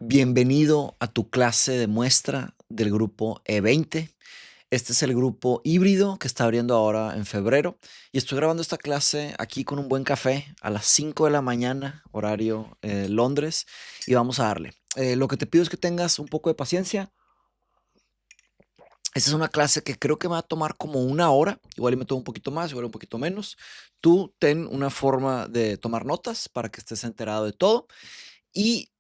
Bienvenido a tu clase de muestra del grupo E20. Este es el grupo híbrido que está abriendo ahora en febrero y estoy grabando esta clase aquí con un buen café a las 5 de la mañana, horario Londres, y vamos a darle. Lo que te pido es que tengas un poco de paciencia. Esta es una clase que creo que me va a tomar como una hora, igual y me toma un poquito más, igual un poquito menos. Tú ten una forma de tomar notas para que estés enterado de todo y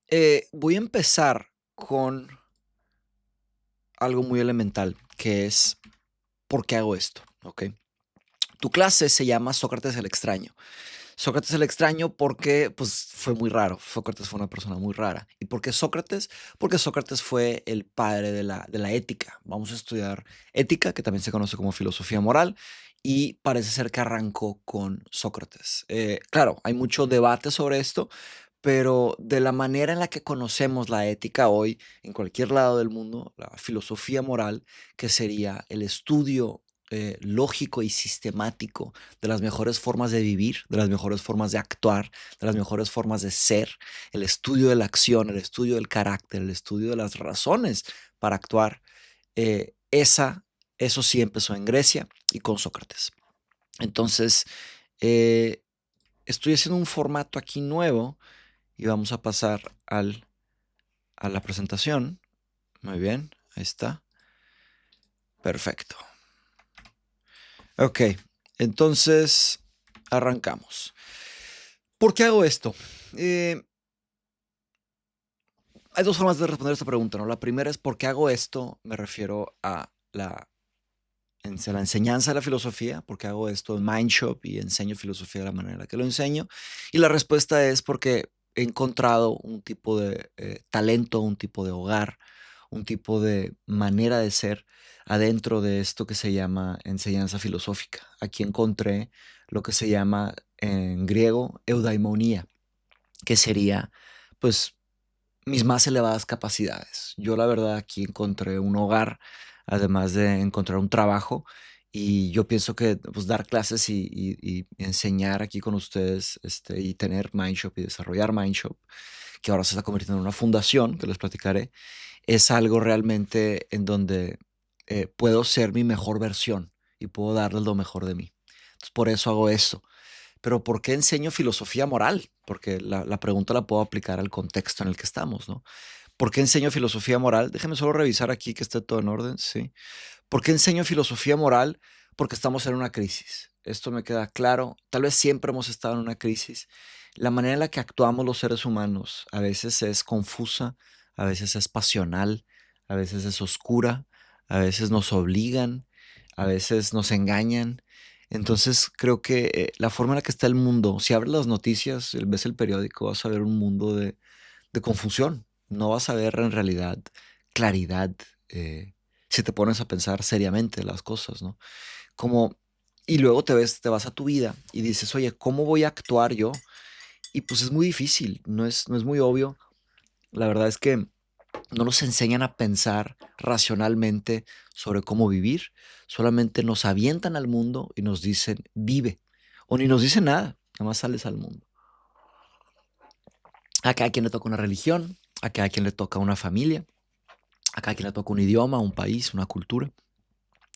voy a empezar con algo muy elemental, que es ¿por qué hago esto? ¿Ok? Tu clase se llama Sócrates el extraño. Sócrates el extraño porque pues, fue muy raro. Sócrates fue una persona muy rara. ¿Y por qué Sócrates? Porque Sócrates fue el padre de la ética. Vamos a estudiar ética, que también se conoce como filosofía moral, y parece ser que arrancó con Sócrates. Claro, hay mucho debate sobre esto, pero de la manera en la que conocemos la ética hoy, en cualquier lado del mundo, la filosofía moral, que sería el estudio lógico y sistemático de las mejores formas de vivir, de las mejores formas de actuar, de las mejores formas de ser, el estudio de la acción, el estudio del carácter, el estudio de las razones para actuar, eso sí empezó en Grecia y con Sócrates. Entonces, eh, estoy haciendo un formato aquí nuevo y vamos a pasar a la presentación. Muy bien, ahí está. Perfecto. Ok, entonces arrancamos. ¿Por qué hago esto? Eh, Hay dos formas de responder esta pregunta, ¿no? La primera es ¿por qué hago esto? Me refiero a la enseñanza de la filosofía, porque hago esto en Mindshop y enseño filosofía de la manera en la que lo enseño. Y la respuesta es porque he encontrado un tipo de talento, un tipo de hogar, un tipo de manera de ser adentro de esto que se llama enseñanza filosófica. Aquí encontré lo que se llama en griego eudaimonía, que sería pues mis más elevadas capacidades. Yo la verdad aquí encontré un hogar, además de encontrar un trabajo, y yo pienso que pues, dar clases y enseñar aquí con ustedes y tener Mindshop y desarrollar Mindshop, que ahora se está convirtiendo en una fundación, que les platicaré, es algo realmente en donde puedo ser mi mejor versión y puedo darles lo mejor de mí. Entonces, por eso hago esto. Pero ¿por qué enseño filosofía moral? Porque la pregunta la puedo aplicar al contexto en el que estamos, ¿no? ¿Por qué enseño filosofía moral? Déjeme solo revisar aquí que esté todo en orden, ¿sí? ¿Por qué enseño filosofía moral? Porque estamos en una crisis. Esto me queda claro. Tal vez siempre hemos estado en una crisis. La manera en la que actuamos los seres humanos a veces es confusa, a veces es pasional, a veces es oscura, a veces nos obligan, a veces nos engañan. Entonces creo que la forma en la que está el mundo, si abres las noticias, ves el periódico, vas a ver un mundo de confusión. No vas a ver en realidad claridad eh, si te pones a pensar seriamente las cosas, ¿no? Como, y luego te vas a tu vida y dices, oye, ¿cómo voy a actuar yo? Y pues es muy difícil, no es muy obvio. La verdad es que no nos enseñan a pensar racionalmente sobre cómo vivir, solamente nos avientan al mundo y nos dicen, vive, o ni nos dicen nada, nada más sales al mundo. A cada quien le toca una religión, a cada quien le toca una familia, a cada quien le toca un idioma, un país, una cultura,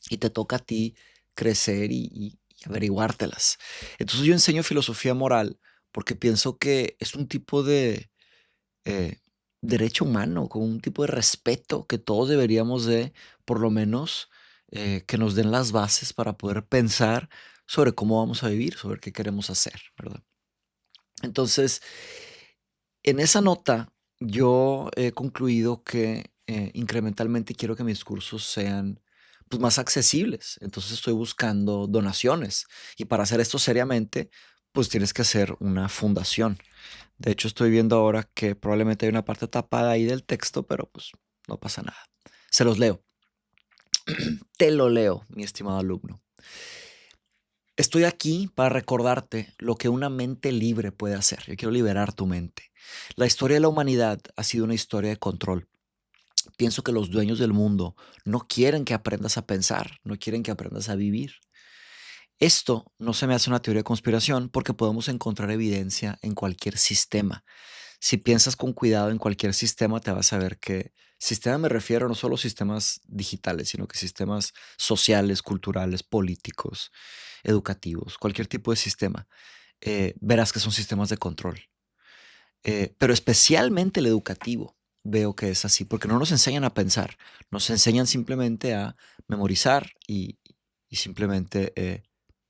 y te toca a ti crecer y averiguártelas. Entonces yo enseño filosofía moral porque pienso que es un tipo de eh, derecho humano, con un tipo de respeto que todos deberíamos de, por lo menos, que nos den las bases para poder pensar sobre cómo vamos a vivir, sobre qué queremos hacer, ¿verdad? Entonces, en esa nota, yo he concluido que incrementalmente quiero que mis cursos sean pues, más accesibles. Entonces estoy buscando donaciones. Y para hacer esto seriamente, pues tienes que hacer una fundación. De hecho, estoy viendo ahora que probablemente hay una parte tapada ahí del texto, pero pues no pasa nada. Se los leo. Te lo leo, mi estimado alumno. Estoy aquí para recordarte lo que una mente libre puede hacer. Yo quiero liberar tu mente. La historia de la humanidad ha sido una historia de control. Pienso que los dueños del mundo no quieren que aprendas a pensar, no quieren que aprendas a vivir. Esto no se me hace una teoría de conspiración porque podemos encontrar evidencia en cualquier sistema. Si piensas con cuidado en cualquier sistema, te vas a ver que sistema me refiero no solo a sistemas digitales, sino que sistemas sociales, culturales, políticos, educativos, cualquier tipo de sistema, verás que son sistemas de control. Pero especialmente el educativo veo que es así, porque no nos enseñan a pensar, nos enseñan simplemente a memorizar y simplemente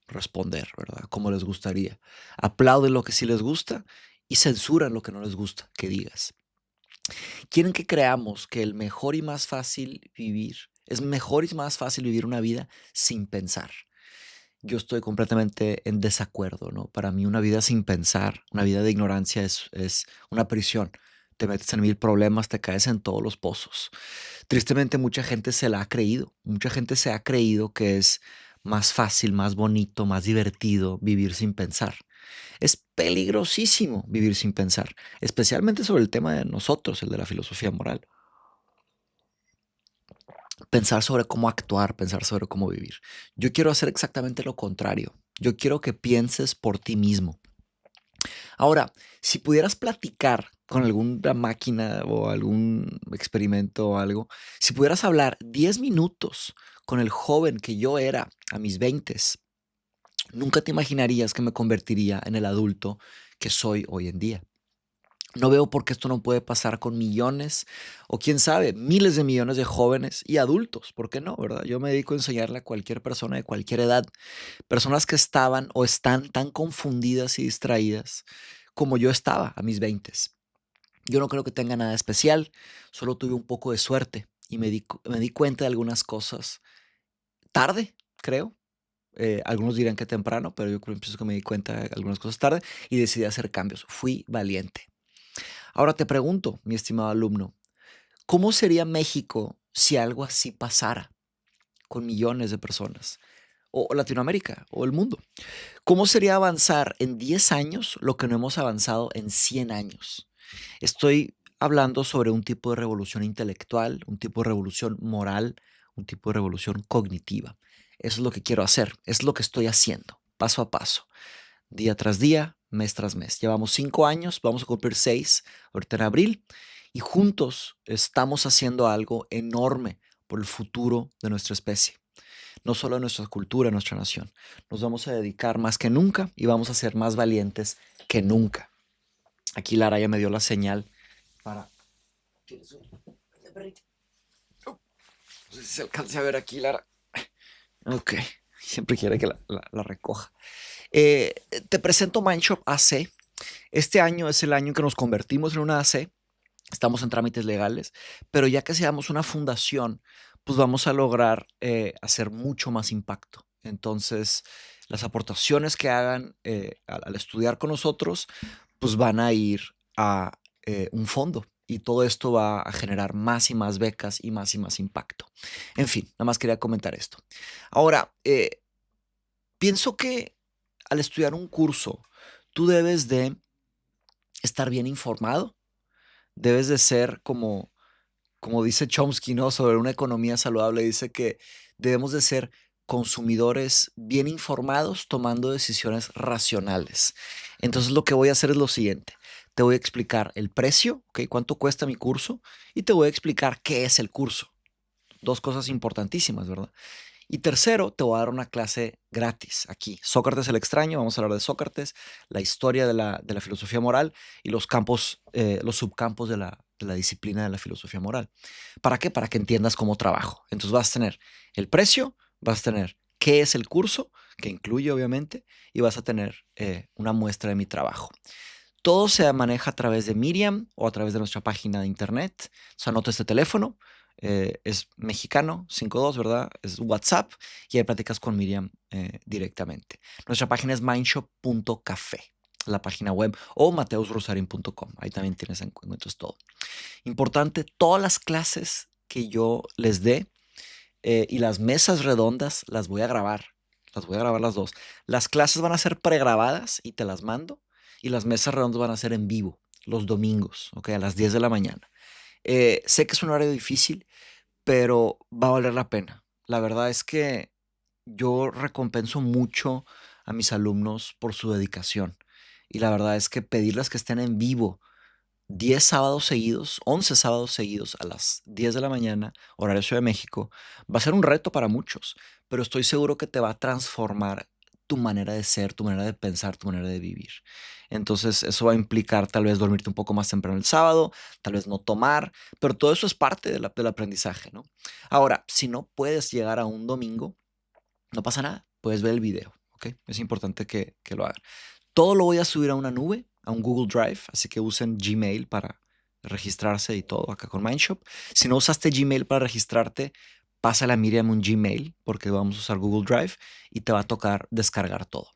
responder, ¿verdad? Como les gustaría. Aplauden lo que sí les gusta y censuran lo que no les gusta que digas. Quieren que creamos que el mejor y más fácil vivir, es mejor y más fácil vivir una vida sin pensar. Yo estoy completamente en desacuerdo, ¿no? Para mí una vida sin pensar, una vida de ignorancia es una prisión. Te metes en mil problemas, te caes en todos los pozos. Tristemente mucha gente se la ha creído. Mucha gente se ha creído que es más fácil, más bonito, más divertido vivir sin pensar. Es peligrosísimo vivir sin pensar, especialmente sobre el tema de nosotros, el de la filosofía moral. Pensar sobre cómo actuar, pensar sobre cómo vivir. Yo quiero hacer exactamente lo contrario. Yo quiero que pienses por ti mismo. Ahora, si pudieras platicar con alguna máquina o algún experimento o algo, si pudieras hablar 10 minutos con el joven que yo era a mis 20, nunca te imaginarías que me convertiría en el adulto que soy hoy en día. No veo por qué esto no puede pasar con millones o quién sabe, miles de millones de jóvenes y adultos. ¿Por qué no, verdad? Yo me dedico a enseñarle a cualquier persona de cualquier edad, personas que estaban o están tan confundidas y distraídas como yo estaba a mis 20. Yo no creo que tenga nada especial, solo tuve un poco de suerte y me di cuenta de algunas cosas tarde, creo. Algunos dirán que temprano, pero yo pienso que me di cuenta de algunas cosas tarde y decidí hacer cambios. Fui valiente. Ahora te pregunto, mi estimado alumno, ¿cómo sería México si algo así pasara con millones de personas? O Latinoamérica, o el mundo. ¿Cómo sería avanzar en 10 años lo que no hemos avanzado en 100 años? Estoy hablando sobre un tipo de revolución intelectual, un tipo de revolución moral, un tipo de revolución cognitiva. Eso es lo que quiero hacer, es lo que estoy haciendo, paso a paso, día tras día, mes tras mes. Llevamos 5 años, vamos a cumplir 6 ahorita en abril y juntos estamos haciendo algo enorme por el futuro de nuestra especie, no solo de nuestra cultura, nuestra nación. Nos vamos a dedicar más que nunca y vamos a ser más valientes que nunca. Aquí Lara ya me dio la señal para... ¿Tienes un perrito? No sé si se alcance a ver aquí, Lara. Ok, siempre quiere que la recoja. Te presento Mindshop AC. Este año es el año en que nos convertimos en una AC. Estamos en trámites legales, pero ya que seamos una fundación, pues vamos a lograr hacer mucho más impacto. Entonces, las aportaciones que hagan al estudiar con nosotros, pues van a ir a un fondo y todo esto va a generar más y más becas y más impacto. En fin, nada más quería comentar esto. Ahora, pienso que al estudiar un curso, tú debes de estar bien informado, debes de ser como dice Chomsky, ¿no? Sobre una economía saludable, dice que debemos de ser consumidores bien informados tomando decisiones racionales. Entonces lo que voy a hacer es lo siguiente. Te voy a explicar el precio, ¿ok? Cuánto cuesta mi curso y te voy a explicar qué es el curso. Dos cosas importantísimas, ¿verdad? Y tercero, te voy a dar una clase gratis aquí. Sócrates el extraño, vamos a hablar de Sócrates, la historia de la filosofía moral y los campos, los subcampos de la disciplina de la filosofía moral. ¿Para qué? Para que entiendas cómo trabajo. Entonces vas a tener el precio, vas a tener qué es el curso, que incluye obviamente, y vas a tener una muestra de mi trabajo. Todo se maneja a través de Miriam o a través de nuestra página de internet. O sea, anota este teléfono, es mexicano, 52, ¿verdad? Es WhatsApp y ahí platicas con Miriam directamente. Nuestra página es mindshop.café, la página web, o mateusrosarin.com. Ahí también tienes encuentros todo. Importante, todas las clases que yo les dé y las mesas redondas las voy a grabar. Las voy a grabar las dos. Las clases van a ser pregrabadas y te las mando. Y las mesas redondas van a ser en vivo los domingos, ¿ok? A las 10 de la mañana. Sé que es un horario difícil, pero va a valer la pena. La verdad es que yo recompenso mucho a mis alumnos por su dedicación. Y la verdad es que pedirles que estén en vivo 10 sábados seguidos, 11 sábados seguidos a las 10 de la mañana, horario Ciudad de México, va a ser un reto para muchos, pero estoy seguro que te va a transformar tu manera de ser, tu manera de pensar, tu manera de vivir. Entonces, eso va a implicar tal vez dormirte un poco más temprano el sábado, tal vez no tomar, pero todo eso es parte del aprendizaje, ¿no? Ahora, si no puedes llegar a un domingo, no pasa nada, puedes ver el video, ¿ok? Es importante que lo hagan. Todo lo voy a subir a una nube, a un Google Drive, así que usen Gmail para registrarse y todo acá con Mindshop. Si no usaste Gmail para registrarte, pásale a Miriam un Gmail porque vamos a usar Google Drive y te va a tocar descargar todo.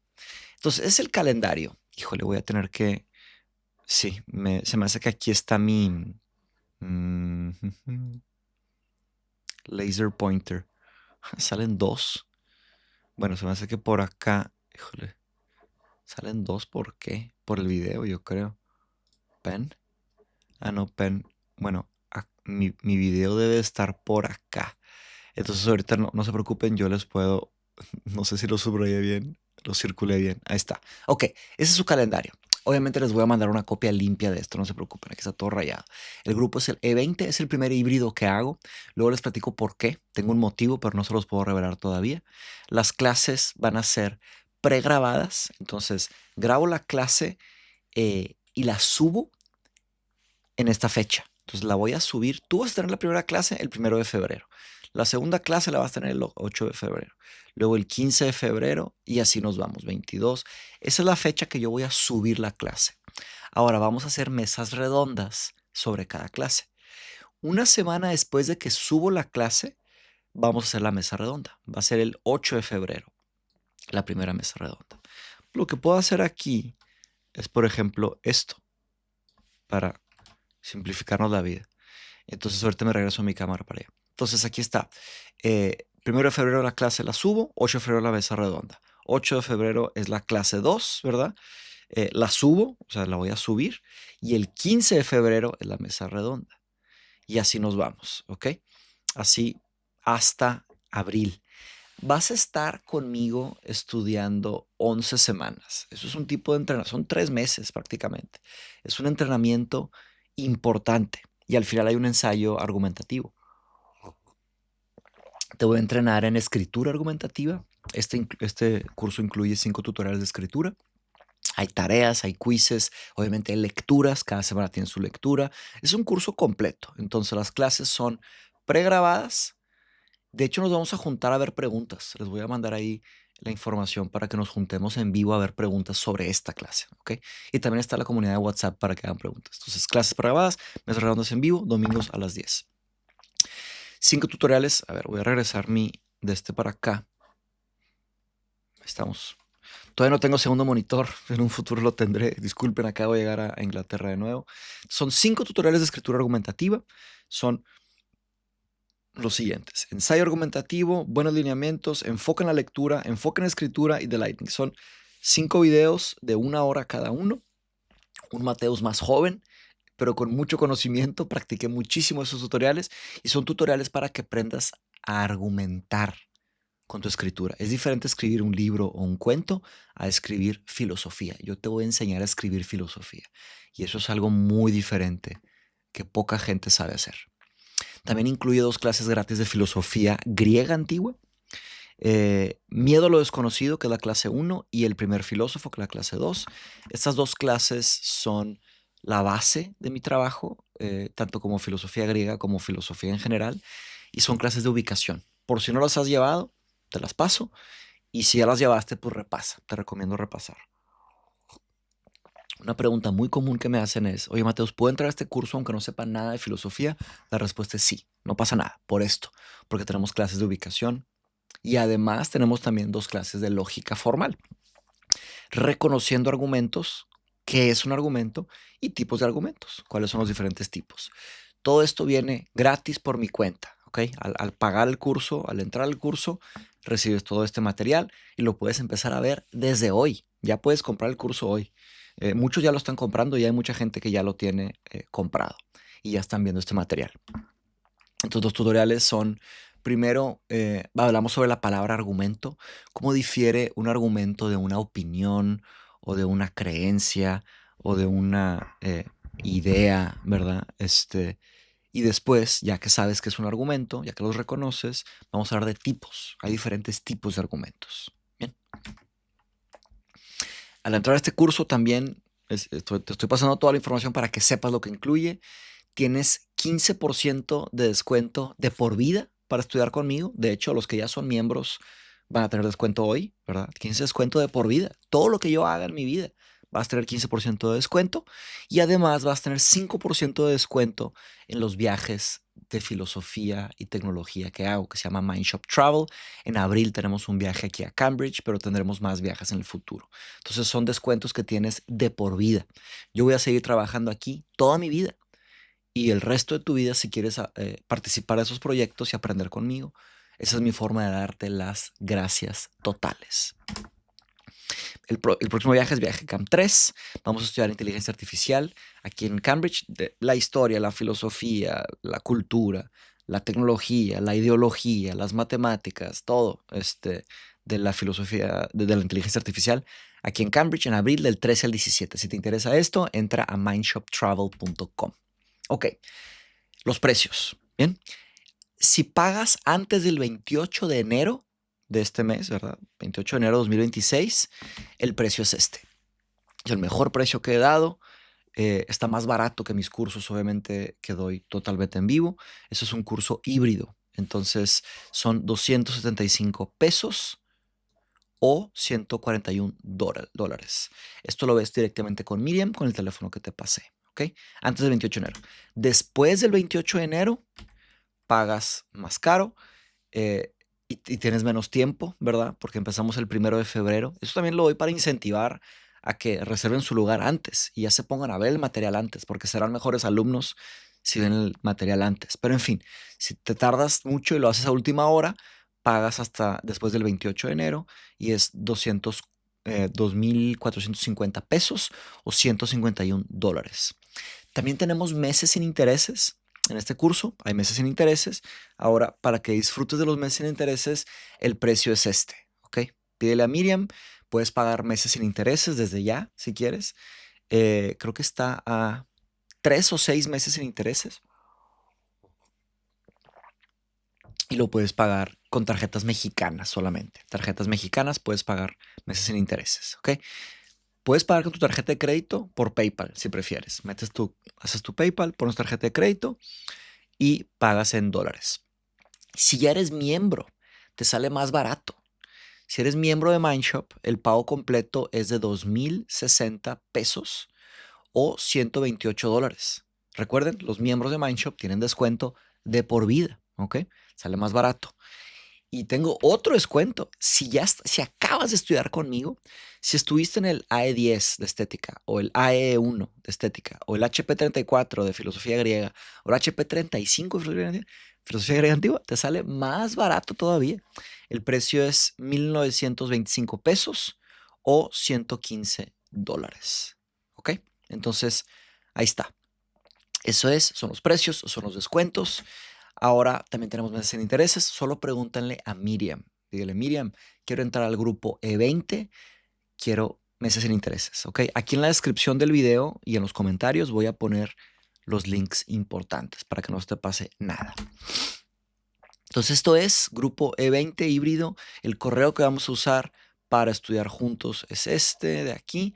Entonces, es el calendario. Híjole, voy a tener que... Sí, se me hace que aquí está mi mm, laser pointer. Salen dos. Bueno, se me hace que por acá... Híjole, salen dos. ¿Por qué? Por el video, yo creo. Pen. Ah, no, pen. Bueno, mi video debe estar por acá. Entonces ahorita no se preocupen, yo les puedo, no sé si lo subrayé bien, lo circulé bien. Ahí está. Ok, ese es su calendario. Obviamente les voy a mandar una copia limpia de esto, no se preocupen, aquí está todo rayado. El grupo es el E20, es el primer híbrido que hago. Luego les platico por qué. Tengo un motivo, pero no se los puedo revelar todavía. Las clases van a ser pregrabadas, entonces grabo la clase y la subo en esta fecha. Entonces la voy a subir. Tú vas a tener la primera clase el 1 de febrero. La segunda clase la vas a tener el 8 de febrero. Luego el 15 de febrero y así nos vamos, 22. Esa es la fecha que yo voy a subir la clase. Ahora vamos a hacer mesas redondas sobre cada clase. Una semana después de que subo la clase, vamos a hacer la mesa redonda. Va a ser el 8 de febrero, la primera mesa redonda. Lo que puedo hacer aquí es, por ejemplo, esto, para simplificarnos la vida. Entonces ahorita me regreso a mi cámara para allá. Entonces aquí está. 1 de febrero la clase la subo, 8 de febrero la mesa redonda. 8 de febrero es la clase 2, ¿verdad? La subo, o sea, la voy a subir. Y el 15 de febrero es la mesa redonda. Y así nos vamos, ¿ok? Así hasta abril. Vas a estar conmigo estudiando 11 semanas. Eso es un tipo de entrenamiento, son 3 meses prácticamente. Es un entrenamiento importante y al final hay un ensayo argumentativo. Te voy a entrenar en escritura argumentativa. Este curso incluye 5 tutoriales de escritura. Hay tareas, hay quizzes, obviamente hay lecturas, cada semana tiene su lectura. Es un curso completo. Entonces las clases son pregrabadas. De hecho, nos vamos a juntar a ver preguntas. Les voy a mandar ahí la información para que nos juntemos en vivo a ver preguntas sobre esta clase, ¿ok? Y también está la comunidad de WhatsApp para que hagan preguntas. Entonces, clases pregrabadas, mesas redondas en vivo, domingos a las 10. 5 tutoriales. A ver, voy a regresar de este para acá. Estamos. Todavía no tengo segundo monitor, en un futuro lo tendré. Disculpen, acabo de llegar a Inglaterra de nuevo. Son 5 tutoriales de escritura argumentativa. Son los siguientes: ensayo argumentativo, buenos lineamientos, enfoque en la lectura, enfoque en la escritura y The Lightning. Son 5 videos de 1 hora cada uno. Un Mateus más joven, pero con mucho conocimiento. Practiqué muchísimo esos tutoriales y son tutoriales para que aprendas a argumentar con tu escritura. Es diferente escribir un libro o un cuento a escribir filosofía. Yo te voy a enseñar a escribir filosofía y eso es algo muy diferente que poca gente sabe hacer. También incluye 2 clases gratis de filosofía griega antigua. Miedo a lo desconocido, que es la clase 1, y el primer filósofo, que es la clase 2. Estas 2 clases son la base de mi trabajo, tanto como filosofía griega como filosofía en general, y son clases de ubicación. Por si no las has llevado, te las paso, y si ya las llevaste, pues repasa, te recomiendo repasar. Una pregunta muy común que me hacen es: oye, Mateus, ¿puedo entrar a este curso aunque no sepa nada de filosofía? La respuesta es sí, no pasa nada, por esto, porque tenemos clases de ubicación y además tenemos también 2 clases de lógica formal, reconociendo argumentos, qué es un argumento y tipos de argumentos, cuáles son los diferentes tipos. Todo esto viene gratis por mi cuenta, ¿ok? Al pagar el curso, al entrar al curso, recibes todo este material y lo puedes empezar a ver desde hoy. Ya puedes comprar el curso hoy. Muchos ya lo están comprando y hay mucha gente que ya lo tiene comprado y ya están viendo este material. Entonces, los tutoriales son: primero, hablamos sobre la palabra argumento, cómo difiere un argumento de una opinión o de una creencia o de una idea, ¿verdad? Y después, ya que sabes que es un argumento, ya que los reconoces, vamos a hablar de tipos. Hay diferentes tipos de argumentos. Bien. Al entrar a este curso también te estoy pasando toda la información para que sepas lo que incluye. Tienes 15% de descuento de por vida para estudiar conmigo. De hecho, los que ya son miembros van a tener descuento hoy, ¿verdad? 15 descuento de por vida. Todo lo que yo haga en mi vida vas a tener 15% de descuento y además vas a tener 5% de descuento en los viajes de filosofía y tecnología que hago, que se llama Mindshop Travel. En abril tenemos un viaje aquí a Cambridge, pero tendremos más viajes en el futuro. Entonces son descuentos que tienes de por vida. Yo voy a seguir trabajando aquí toda mi vida y el resto de tu vida, si quieres participar de esos proyectos y aprender conmigo, esa es mi forma de darte las gracias totales. El próximo viaje es Viaje Camp 3. Vamos a estudiar inteligencia artificial aquí en Cambridge. La historia, la filosofía, la cultura, la tecnología, la ideología, las matemáticas, todo de la filosofía, de la inteligencia artificial, aquí en Cambridge en abril del 13 al 17. Si te interesa esto, entra a mindshoptravel.com. Ok, los precios. Bien, si pagas antes del 28 de enero de este mes, ¿verdad? 28 de enero de 2026, el precio es este. Es el mejor precio que he dado. Está más barato que mis cursos, obviamente, que doy totalmente en vivo. Eso es un curso híbrido. Entonces, son 275 pesos o 141 dólares. Esto lo ves directamente con Miriam, con el teléfono que te pasé. ¿Ok? Antes del 28 de enero. Después del 28 de enero, pagas más caro y tienes menos tiempo, ¿verdad? Porque empezamos el 1 de febrero. Eso también lo doy para incentivar a que reserven su lugar antes y ya se pongan a ver el material antes, porque serán mejores alumnos si ven el material antes. Pero en fin, si te tardas mucho y lo haces a última hora, pagas hasta después del 28 de enero y es 2.450 pesos o 151 dólares. También tenemos meses sin intereses. En este curso hay meses sin intereses. Ahora, para que disfrutes de los meses sin intereses, el precio es este, ¿ok? Pídele a Miriam, puedes pagar meses sin intereses desde ya, si quieres. Creo que está a 3 o 6 meses sin intereses y lo puedes pagar con tarjetas mexicanas solamente. Tarjetas mexicanas puedes pagar meses sin intereses, ¿ok? Puedes pagar con tu tarjeta de crédito por PayPal, si prefieres. Haces tu PayPal, pones tarjeta de crédito y pagas en dólares. Si ya eres miembro, te sale más barato. Si eres miembro de Mindshop, el pago completo es de 2.060 pesos o 128 dólares. Recuerden, los miembros de Mindshop tienen descuento de por vida, ¿ok? Sale más barato. Y tengo otro descuento. Si acabas de estudiar conmigo, si estuviste en el AE10 de estética, o el AE1 de estética, o el HP34 de filosofía griega, o el HP35 de filosofía griega antigua, te sale más barato todavía. El precio es 1.925 pesos o 115 dólares. ¿Ok? Entonces, ahí está. Son los precios, son los descuentos. Ahora también tenemos meses sin intereses. Solo pregúntenle a Miriam. Dígale, Miriam, quiero entrar al grupo E20, quiero meses sin intereses. ¿Ok? Aquí en la descripción del video y en los comentarios voy a poner los links importantes para que no se te pase nada. Entonces esto es grupo E20 híbrido. El correo que vamos a usar para estudiar juntos es este de aquí.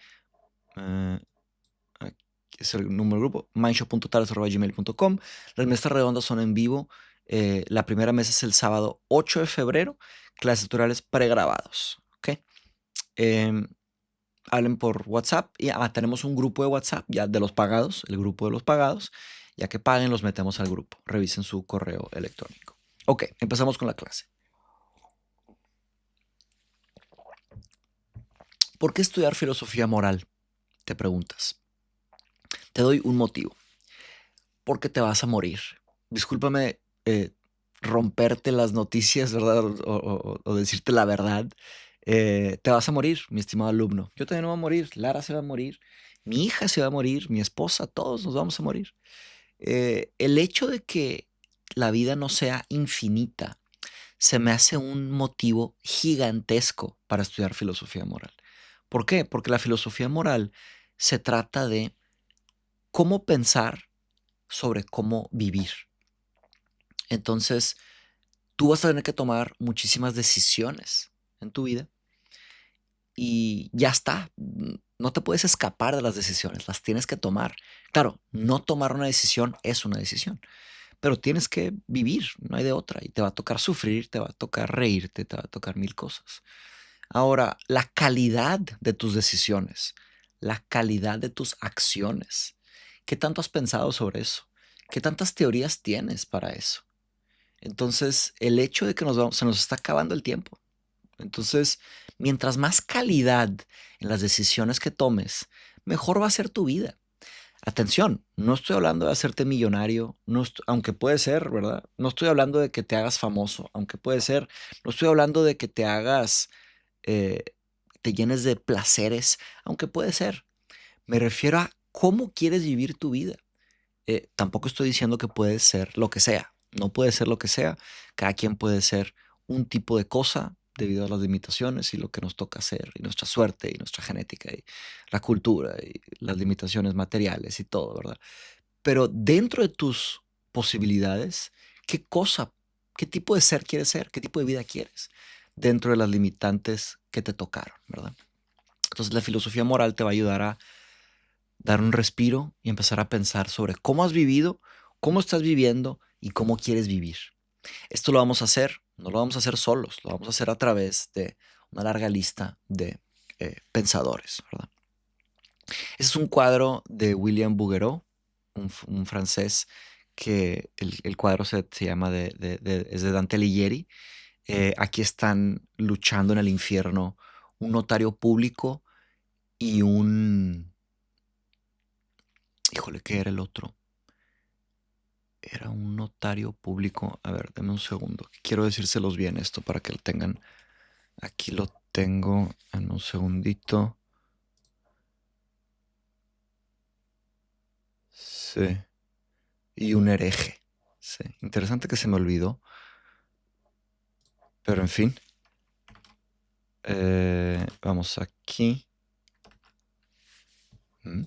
Aquí es el número de grupo, mindshop.tales@gmail.com. Las mesas redondas son en vivo. La primera mesa es el sábado 8 de febrero. Clases tutoriales pregrabados. ¿Ok? Em, Hablen por WhatsApp. Y tenemos un grupo de WhatsApp ya de los pagados, el grupo de los pagados. Ya que paguen, los metemos al grupo. Revisen su correo electrónico. Ok, empezamos con la clase. ¿Por qué estudiar filosofía moral? Te preguntas. Te doy un motivo. Porque te vas a morir. Discúlpame romperte las noticias, ¿verdad? O decirte la verdad. Te vas a morir, mi estimado alumno. Yo también me voy a morir. Lara se va a morir. Mi hija se va a morir. Mi esposa, todos nos vamos a morir. El hecho de que la vida no sea infinita se me hace un motivo gigantesco para estudiar filosofía moral. ¿Por qué? Porque la filosofía moral se trata de cómo pensar sobre cómo vivir. Entonces, tú vas a tener que tomar muchísimas decisiones en tu vida y ya está. No te puedes escapar de las decisiones, las tienes que tomar. Claro, no tomar una decisión es una decisión, pero tienes que vivir, no hay de otra. Y te va a tocar sufrir, te va a tocar reírte, te va a tocar mil cosas. Ahora, la calidad de tus decisiones, la calidad de tus acciones. ¿Qué tanto has pensado sobre eso? ¿Qué tantas teorías tienes para eso? Entonces, el hecho de que se nos está acabando el tiempo. Entonces, mientras más calidad en las decisiones que tomes, mejor va a ser tu vida. Atención, no estoy hablando de hacerte millonario, aunque puede ser, ¿verdad? No estoy hablando de que te hagas famoso, aunque puede ser. No estoy hablando de que te hagas, eh, te llenes de placeres, aunque puede ser. Me refiero a cómo quieres vivir tu vida. Tampoco estoy diciendo que puede ser lo que sea. No puede ser lo que sea. Cada quien puede ser un tipo de cosa debido a las limitaciones y lo que nos toca hacer, y nuestra suerte, y nuestra genética, y la cultura, y las limitaciones materiales y todo, ¿verdad? Pero dentro de tus posibilidades, ¿qué cosa, qué tipo de ser quieres ser? ¿Qué tipo de vida quieres? Dentro de las limitantes que te tocaron, ¿verdad? Entonces la filosofía moral te va a ayudar a dar un respiro y empezar a pensar sobre cómo has vivido, cómo estás viviendo y cómo quieres vivir. Esto lo vamos a hacer, no lo vamos a hacer solos, lo vamos a hacer a través de una larga lista de pensadores, ¿verdad? Ese es un cuadro de William Bouguereau, un francés que el cuadro se llama es de Dante Alighieri. Aquí están luchando en el infierno un notario público y híjole, ¿qué era el otro? Era un notario público. A ver, deme un segundo. Quiero decírselos bien esto para que lo tengan. Aquí lo tengo en un segundito. Sí. Y un hereje. Sí. Interesante que se me olvidó. Pero en fin. Vamos aquí. Mm,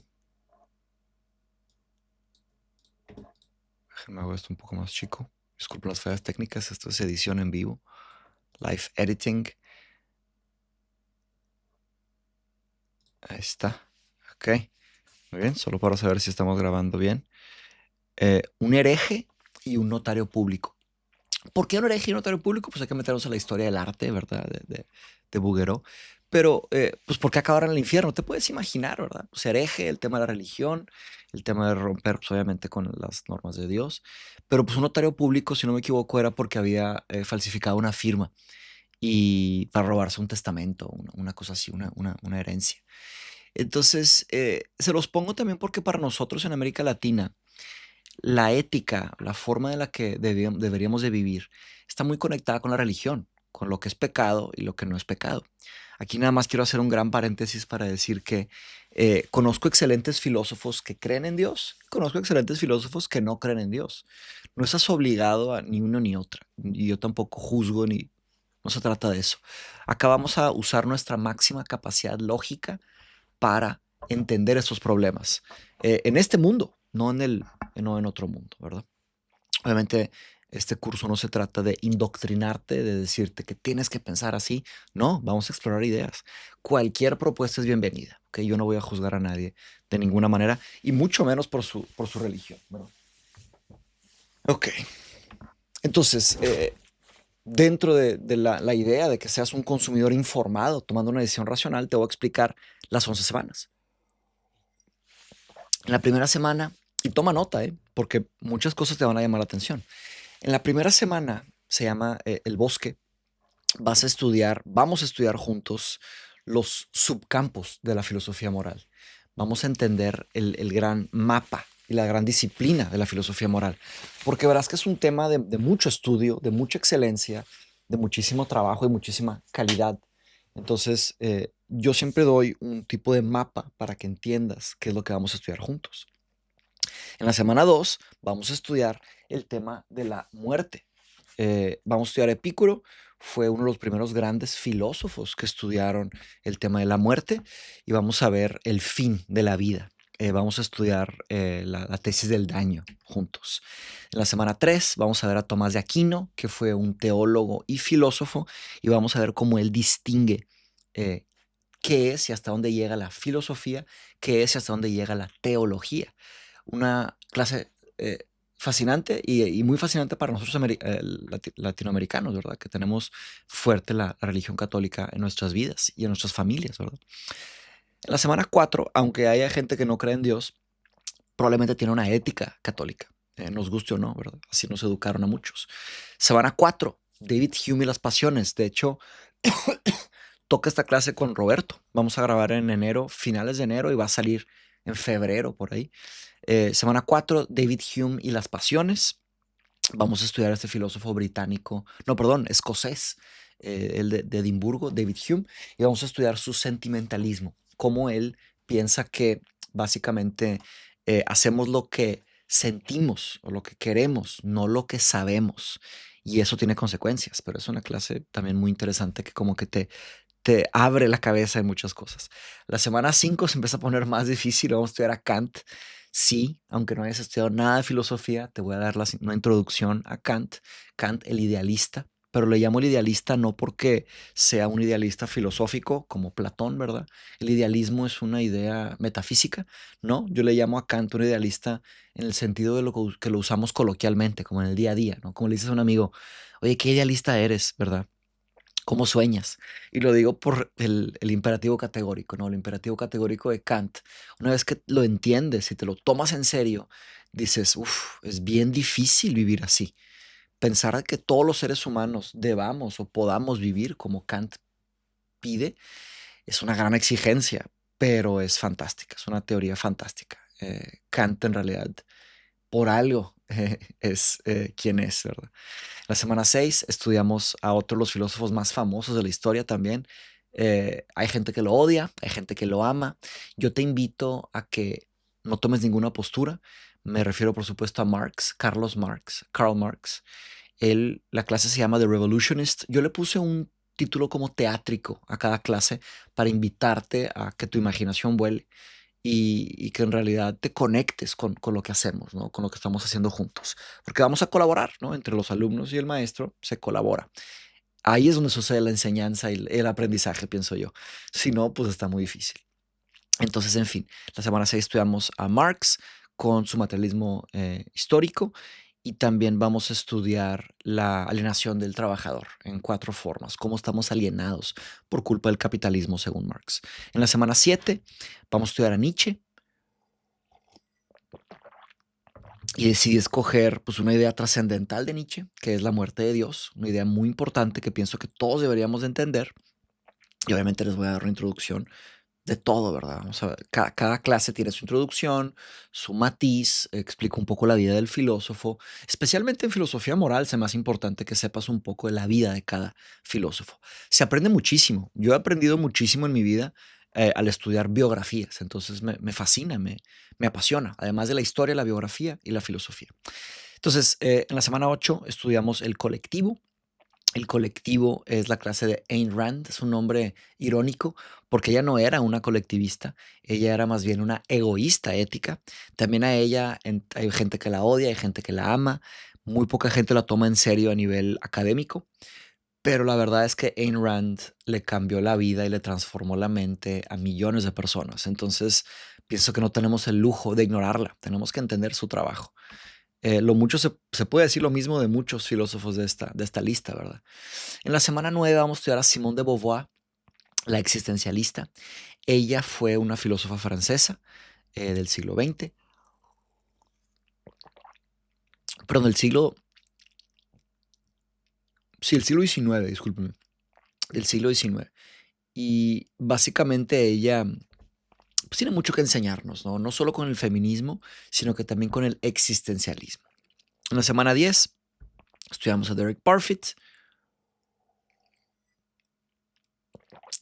Déjenme hago esto un poco más chico. Disculpen las fallas técnicas. Esto es edición en vivo. Live editing. Ahí está. Ok. Muy bien. Solo para saber si estamos grabando bien. Un hereje y un notario público. ¿Por qué un hereje y un notario público? Pues hay que meternos a la historia del arte, ¿verdad? De Bouguereau. Pero, pues, ¿por qué acabar en el infierno? Te puedes imaginar, ¿verdad? Pues hereje, el tema de la religión, el tema de romper, pues, obviamente, con las normas de Dios. Pero, pues, un notario público, si no me equivoco, era porque había falsificado una firma y para robarse un testamento, una cosa así, una herencia. Entonces, se los pongo también porque para nosotros en América Latina, la ética, la forma en la que deberíamos de vivir, está muy conectada con la religión, con lo que es pecado y lo que no es pecado. Aquí nada más quiero hacer un gran paréntesis para decir que conozco excelentes filósofos que creen en Dios, conozco excelentes filósofos que no creen en Dios. No estás obligado a ni uno ni otra, y yo tampoco juzgo ni... No se trata de eso. Acá vamos a usar nuestra máxima capacidad lógica para entender estos problemas en este mundo, no en otro mundo, ¿verdad? Obviamente, este curso no se trata de indoctrinarte, de decirte que tienes que pensar así. No, vamos a explorar ideas. Cualquier propuesta es bienvenida, ¿ok? Yo no voy a juzgar a nadie de ninguna manera, y mucho menos por su religión, ¿verdad? Ok, entonces, dentro de la idea de que seas un consumidor informado, tomando una decisión racional, te voy a explicar las 11 semanas. En la primera semana, y toma nota, porque muchas cosas te van a llamar la atención. En la primera semana se llama El Bosque. Vamos a estudiar juntos los subcampos de la filosofía moral. Vamos a entender el gran mapa y la gran disciplina de la filosofía moral, porque verás que es un tema de mucho estudio, de mucha excelencia, de muchísimo trabajo y muchísima calidad. Entonces, yo siempre doy un tipo de mapa para que entiendas qué es lo que vamos a estudiar juntos. En la semana 2 vamos a estudiar el tema de la muerte. Vamos a estudiar Epicuro, fue uno de los primeros grandes filósofos que estudiaron el tema de la muerte, y vamos a ver el fin de la vida. vamos a estudiar la tesis del daño juntos. En la semana 3 vamos a ver a Tomás de Aquino, que fue un teólogo y filósofo, y vamos a ver cómo él distingue eh, qué es y hasta dónde llega la filosofía, qué es y hasta dónde llega la teología. Una clase fascinante y muy fascinante para nosotros latinoamericanos, ¿verdad? Que tenemos fuerte la religión católica en nuestras vidas y en nuestras familias, ¿verdad? En la semana 4, aunque haya gente que no cree en Dios, probablemente tiene una ética católica, nos guste o no, ¿verdad? Así nos educaron a muchos. Semana 4, David Hume y las pasiones. De hecho, toca esta clase con Roberto. Vamos a grabar en enero, finales de enero, y va a salir en febrero por ahí. Semana 4, David Hume y las pasiones. Vamos a estudiar a este filósofo británico, no, perdón, escocés, el de Edimburgo, David Hume, y vamos a estudiar su sentimentalismo, cómo él piensa que básicamente hacemos lo que sentimos o lo que queremos, no lo que sabemos. Y eso tiene consecuencias, pero es una clase también muy interesante que como que te abre la cabeza en muchas cosas. La semana 5 se empieza a poner más difícil, vamos a estudiar a Kant. Sí, aunque no hayas estudiado nada de filosofía, te voy a dar una introducción a Kant. Kant, el idealista, pero le llamo el idealista no porque sea un idealista filosófico como Platón, ¿verdad? El idealismo es una idea metafísica, ¿no? Yo le llamo a Kant un idealista en el sentido de lo que lo usamos coloquialmente, como en el día a día, ¿no? Como le dices a un amigo, oye, ¿qué idealista eres, verdad? ¿Cómo sueñas? Y lo digo por el imperativo categórico, ¿no? El imperativo categórico de Kant. Una vez que lo entiendes y te lo tomas en serio, dices, uff, es bien difícil vivir así. Pensar que todos los seres humanos debamos o podamos vivir como Kant pide es una gran exigencia, pero es fantástica, es una teoría fantástica. Kant en realidad, por algo, es quien es, ¿verdad? La semana 6 estudiamos a otros de los filósofos más famosos de la historia también. Hay gente que lo odia, hay gente que lo ama. Yo te invito a que no tomes ninguna postura. Me refiero, por supuesto, a Marx, Karl Marx. La clase se llama The Revolutionist. Yo le puse un título como teátrico a cada clase para invitarte a que tu imaginación vuele y que en realidad te conectes con lo que hacemos, ¿no? Con lo que estamos haciendo juntos. Porque vamos a colaborar, ¿no? Entre los alumnos y el maestro se colabora. Ahí es donde sucede la enseñanza y el aprendizaje, pienso yo. Si no, pues está muy difícil. Entonces, en fin, la semana 6 estudiamos a Marx con su materialismo histórico y también vamos a estudiar la alienación del trabajador en 4 formas, cómo estamos alienados por culpa del capitalismo según Marx. En la semana 7 vamos a estudiar a Nietzsche y decidí escoger pues, una idea trascendental de Nietzsche, que es la muerte de Dios, una idea muy importante que pienso que todos deberíamos de entender. Y obviamente les voy a dar una introducción de todo, ¿verdad? Vamos a ver, cada clase tiene su introducción, su matiz, explica un poco la vida del filósofo. Especialmente en filosofía moral, es más importante que sepas un poco de la vida de cada filósofo. Se aprende muchísimo. Yo he aprendido muchísimo en mi vida al estudiar biografías, entonces me fascina, me apasiona, además de la historia, la biografía y la filosofía. Entonces, en la semana 8 estudiamos el colectivo. El colectivo es la clase de Ayn Rand, es un nombre irónico porque ella no era una colectivista, ella era más bien una egoísta ética. También a ella hay gente que la odia, hay gente que la ama, muy poca gente la toma en serio a nivel académico, pero la verdad es que Ayn Rand le cambió la vida y le transformó la mente a millones de personas. Entonces, pienso que no tenemos el lujo de ignorarla, tenemos que entender su trabajo. Lo mucho se puede decir lo mismo de muchos filósofos de esta lista, ¿verdad? En la semana 9 vamos a estudiar a Simone de Beauvoir, la existencialista. Ella fue una filósofa francesa del siglo XX, perdón, sí, el siglo XIX, discúlpeme, del siglo XIX. Y básicamente ella pues, tiene mucho que enseñarnos, ¿no? No solo con el feminismo, sino que también con el existencialismo. En la semana 10 estudiamos a Derek Parfit,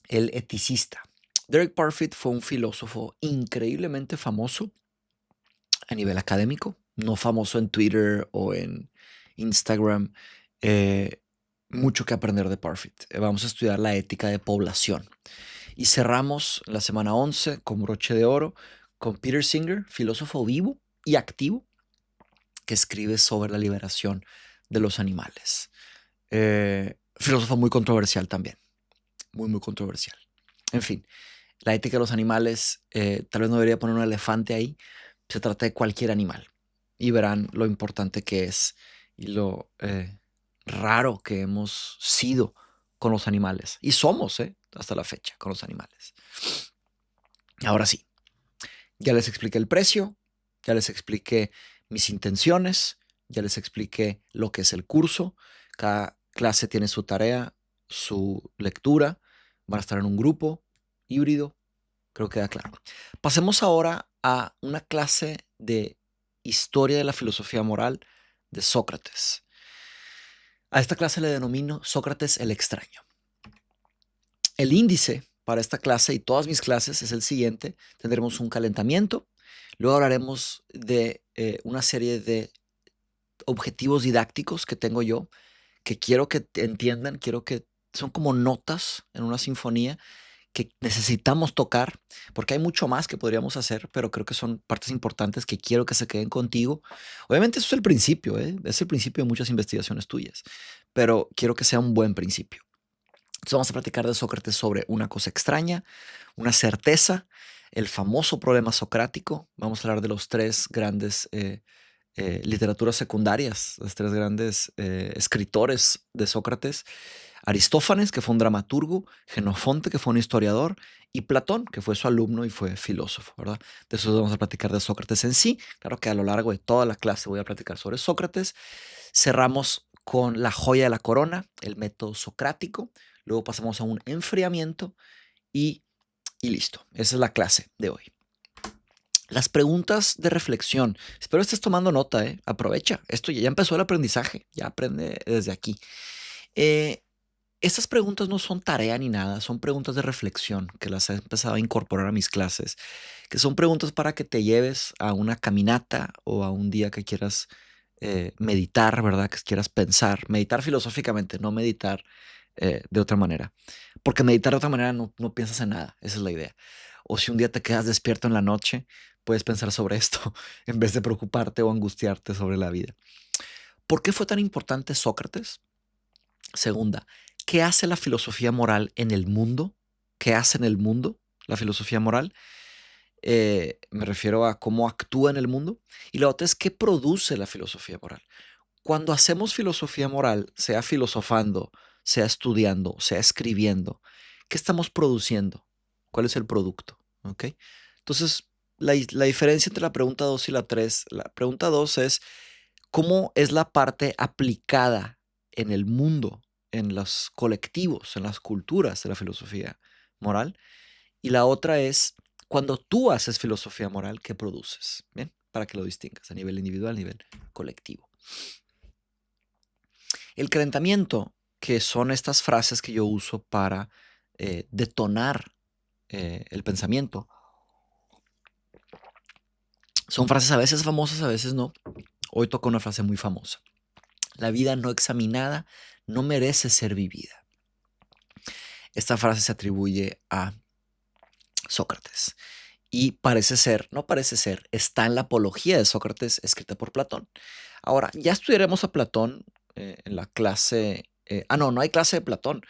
el eticista. Derek Parfit fue un filósofo increíblemente famoso a nivel académico, no famoso en Twitter o en Instagram. eh, Mucho que aprender de Parfit. Vamos a estudiar la ética de población. Y cerramos la semana 11 con broche de oro con Peter Singer, filósofo vivo y activo, que escribe sobre la liberación de los animales. Filósofo muy controversial también, muy, muy controversial. En fin, la ética de los animales, tal vez no debería poner un elefante ahí, se trata de cualquier animal y verán lo importante que es y lo raro que hemos sido con los animales y somos hasta la fecha con los animales. Ahora sí, ya les expliqué el precio, ya les expliqué mis intenciones, ya les expliqué lo que es el curso. Cada clase tiene su tarea, su lectura. Van a estar en un grupo híbrido. Creo que queda claro. Pasemos ahora a una clase de historia de la filosofía moral de Sócrates. A esta clase le denomino Sócrates el extraño. El índice para esta clase y todas mis clases es el siguiente. Tendremos un calentamiento. Luego hablaremos de una serie de objetivos didácticos que tengo yo, que quiero que entiendan, quiero que son como notas en una sinfonía que necesitamos tocar, porque hay mucho más que podríamos hacer, pero creo que son partes importantes que quiero que se queden contigo. Obviamente eso es el principio, es el principio de muchas investigaciones tuyas, pero quiero que sea un buen principio. Entonces vamos a platicar de Sócrates sobre una cosa extraña, una certeza, el famoso problema socrático. Vamos a hablar de los tres grandes literaturas secundarias, los tres grandes escritores de Sócrates. Aristófanes, que fue un dramaturgo, Jenofonte, que fue un historiador, y Platón, que fue su alumno y fue filósofo, ¿verdad? De eso vamos a platicar de Sócrates en sí. Claro que a lo largo de toda la clase voy a platicar sobre Sócrates. Cerramos con la joya de la corona, el método socrático. Luego pasamos a un enfriamiento y listo. Esa es la clase de hoy. Las preguntas de reflexión. Espero estés tomando nota, Aprovecha. Esto ya empezó el aprendizaje. Ya aprende desde aquí. Estas preguntas no son tarea ni nada, son preguntas de reflexión que las he empezado a incorporar a mis clases, que son preguntas para que te lleves a una caminata o a un día que quieras meditar, ¿verdad? Que quieras pensar, meditar filosóficamente, no meditar de otra manera. Porque meditar de otra manera no piensas en nada, esa es la idea. O si un día te quedas despierto en la noche, puedes pensar sobre esto en vez de preocuparte o angustiarte sobre la vida. ¿Por qué fue tan importante Sócrates? Segunda, ¿qué hace la filosofía moral en el mundo? ¿Qué hace en el mundo la filosofía moral? Me refiero a cómo actúa en el mundo. Y la otra es qué produce la filosofía moral. Cuando hacemos filosofía moral, sea filosofando, sea estudiando, sea escribiendo, ¿qué estamos produciendo? ¿Cuál es el producto? ¿Ok? Entonces, la diferencia entre la pregunta 2 y la 3, la pregunta 2 es cómo es la parte aplicada en el mundo, en los colectivos, en las culturas de la filosofía moral. Y la otra es cuando tú haces filosofía moral, ¿qué produces? Bien, para que lo distingas a nivel individual, a nivel colectivo. El calentamiento, que son estas frases que yo uso para detonar el pensamiento, son frases a veces famosas, a veces no. Hoy toco una frase muy famosa. La vida no examinada no merece ser vivida. Esta frase se atribuye a Sócrates y parece ser, no parece ser, está en la Apología de Sócrates escrita por Platón. Ahora, ya estudiaremos a Platón en la clase, no hay clase de Platón,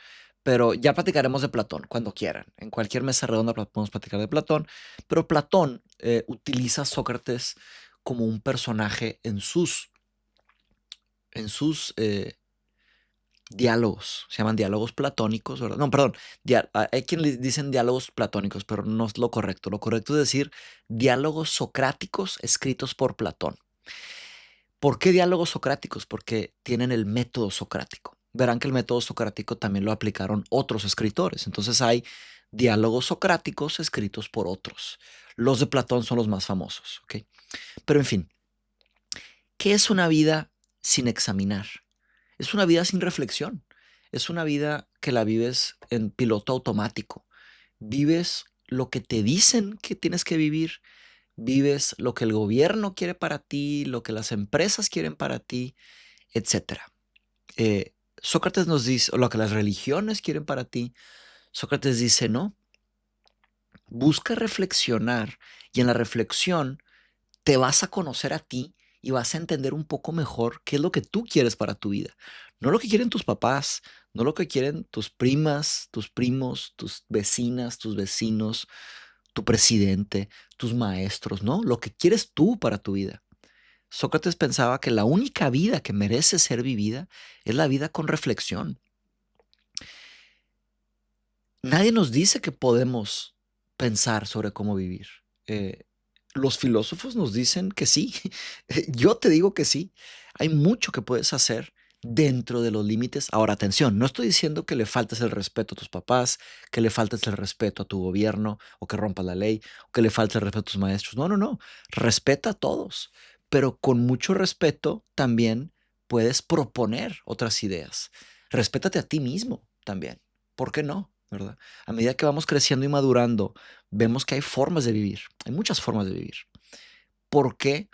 pero ya platicaremos de Platón cuando quieran. En cualquier mesa redonda podemos platicar de Platón, pero Platón utiliza a Sócrates como un personaje en sus diálogos, se llaman diálogos platónicos, ¿verdad? No, perdón, hay quien le dicen diálogos platónicos, pero no es lo correcto. Lo correcto es decir diálogos socráticos escritos por Platón. ¿Por qué diálogos socráticos? Porque tienen el método socrático. Verán que el método socrático también lo aplicaron otros escritores. Entonces hay diálogos socráticos escritos por otros. Los de Platón son los más famosos, ¿ok? Pero en fin, ¿qué es una vida sin examinar? Es una vida sin reflexión. Es una vida que la vives en piloto automático. Vives lo que te dicen que tienes que vivir. Vives lo que el gobierno quiere para ti, lo que las empresas quieren para ti, etcétera. Sócrates nos dice, o lo que las religiones quieren para ti. Sócrates dice, no, busca reflexionar Y en la reflexión te vas a conocer a ti y vas a entender un poco mejor qué es lo que tú quieres para tu vida. No lo que quieren tus papás, no lo que quieren tus primas, tus primos, tus vecinas, tus vecinos, tu presidente, tus maestros, no, lo que quieres tú para tu vida. Sócrates pensaba que la única vida que merece ser vivida es la vida con reflexión. Nadie nos dice que podemos pensar sobre cómo vivir. Eh, los filósofos nos dicen que sí. Yo te digo que sí. Hay mucho que puedes hacer dentro de los límites. Ahora, atención, no estoy diciendo que le faltes el respeto a tus papás, que le faltes el respeto a tu gobierno, o que rompas la ley, o que le faltes el respeto a tus maestros. No, no, no. Respeta a todos, pero con mucho respeto también puedes proponer otras ideas. Respétate a ti mismo también. ¿Por qué no? ¿Verdad? A medida que vamos creciendo y madurando, vemos que hay formas de vivir, hay muchas formas de vivir. ¿Por qué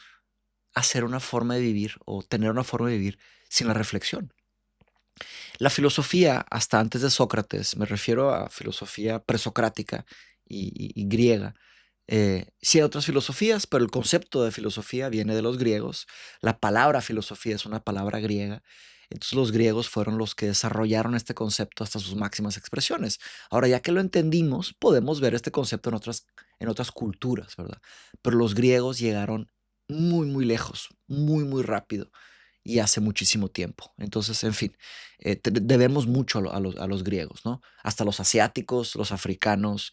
hacer una forma de vivir o tener una forma de vivir sin la reflexión? La filosofía, hasta antes de Sócrates, me refiero a filosofía presocrática y griega. Sí hay otras filosofías, pero el concepto de filosofía viene de los griegos. La palabra filosofía es una palabra griega. Entonces los griegos fueron los que desarrollaron este concepto hasta sus máximas expresiones. Ahora, ya que lo entendimos, podemos ver este concepto en otras culturas, ¿verdad? Pero los griegos llegaron muy, muy lejos, muy, muy rápido y hace muchísimo tiempo. Entonces, en fin, debemos mucho a los griegos, ¿no? Hasta los asiáticos, los africanos,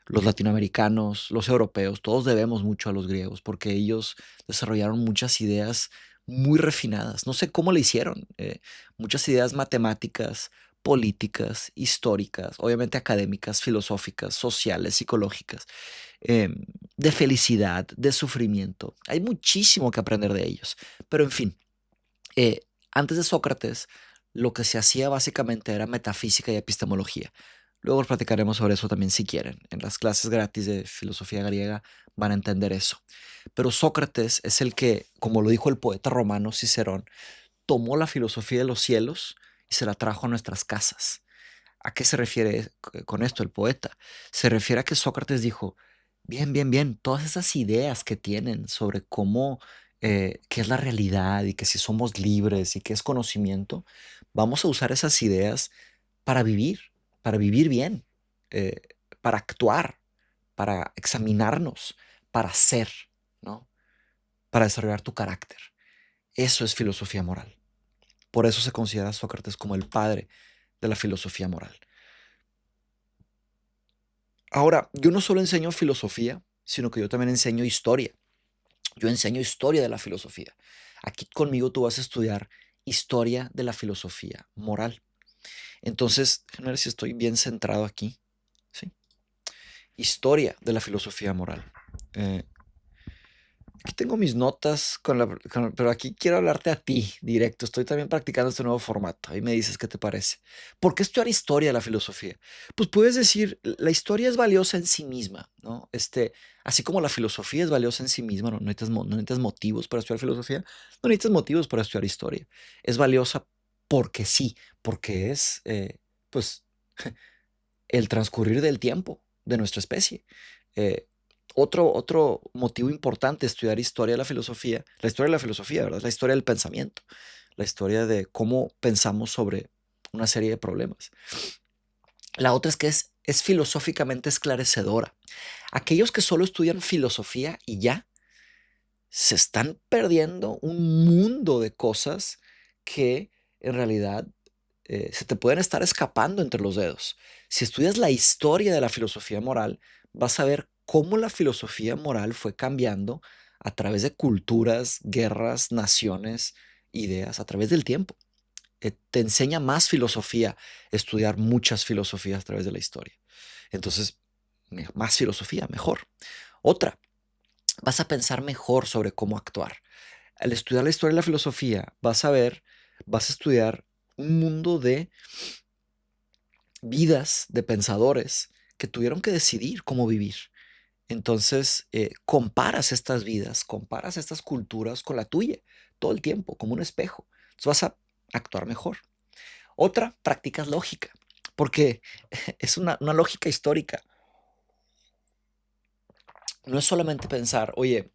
los latinoamericanos, los europeos, todos debemos mucho a los griegos porque ellos desarrollaron muchas ideas muy refinadas. No sé cómo le hicieron. Muchas ideas matemáticas, políticas, históricas, obviamente académicas, filosóficas, sociales, psicológicas, eh, de felicidad, de sufrimiento. Hay muchísimo que aprender de ellos. Pero en fin, antes de Sócrates, lo que se hacía básicamente era metafísica y epistemología. Luego platicaremos sobre eso también si quieren. En las clases gratis de filosofía griega van a entender eso. Pero Sócrates es el que, como lo dijo el poeta romano Cicerón, tomó la filosofía de los cielos y se la trajo a nuestras casas. ¿A qué se refiere con esto el poeta? Se refiere a que Sócrates dijo, bien, bien, bien, todas esas ideas que tienen sobre cómo, qué es la realidad y que si somos libres y qué es conocimiento, vamos a usar esas ideas para vivir bien, eh, para actuar, para examinarnos, para ser, ¿no? Para desarrollar tu carácter. Eso es filosofía moral. Por eso se considera a Sócrates como el padre de la filosofía moral. Ahora, yo no solo enseño filosofía, sino que yo también enseño historia. Yo enseño historia de la filosofía. Aquí conmigo tú vas a estudiar historia de la filosofía moral. Entonces, déjame ver si estoy bien centrado aquí. ¿Sí? Historia de la filosofía moral. Eh, Aquí tengo mis notas, pero aquí quiero hablarte a ti directo. Estoy también practicando este nuevo formato. Ahí me dices qué te parece. ¿Por qué estudiar historia de la filosofía? Pues puedes decir, la historia es valiosa en sí misma, ¿no? Así como la filosofía es valiosa en sí misma, no necesitas motivos para estudiar filosofía, no necesitas motivos para estudiar historia. Es valiosa porque sí, porque es, pues, el transcurrir del tiempo de nuestra especie. Eh, otro motivo importante de estudiar historia de la historia de la filosofía, ¿verdad? La historia del pensamiento, la historia de cómo pensamos sobre una serie de problemas. La otra es que es filosóficamente esclarecedora. Aquellos que solo estudian filosofía y ya, se están perdiendo un mundo de cosas que en realidad se te pueden estar escapando entre los dedos. Si estudias la historia de la filosofía moral, vas a ver cómo la filosofía moral fue cambiando a través de culturas, guerras, naciones, ideas, a través del tiempo. Te enseña más filosofía, estudiar muchas filosofías a través de la historia. Entonces, más filosofía, mejor. Otra, vas a pensar mejor sobre cómo actuar. Al estudiar la historia de la filosofía, vas a estudiar un mundo de vidas de pensadores que tuvieron que decidir cómo vivir. Entonces, comparas estas vidas, comparas estas culturas con la tuya todo el tiempo, como un espejo. Entonces vas a actuar mejor. Otra, practicas lógica, porque es una lógica histórica. no es solamente pensar, oye,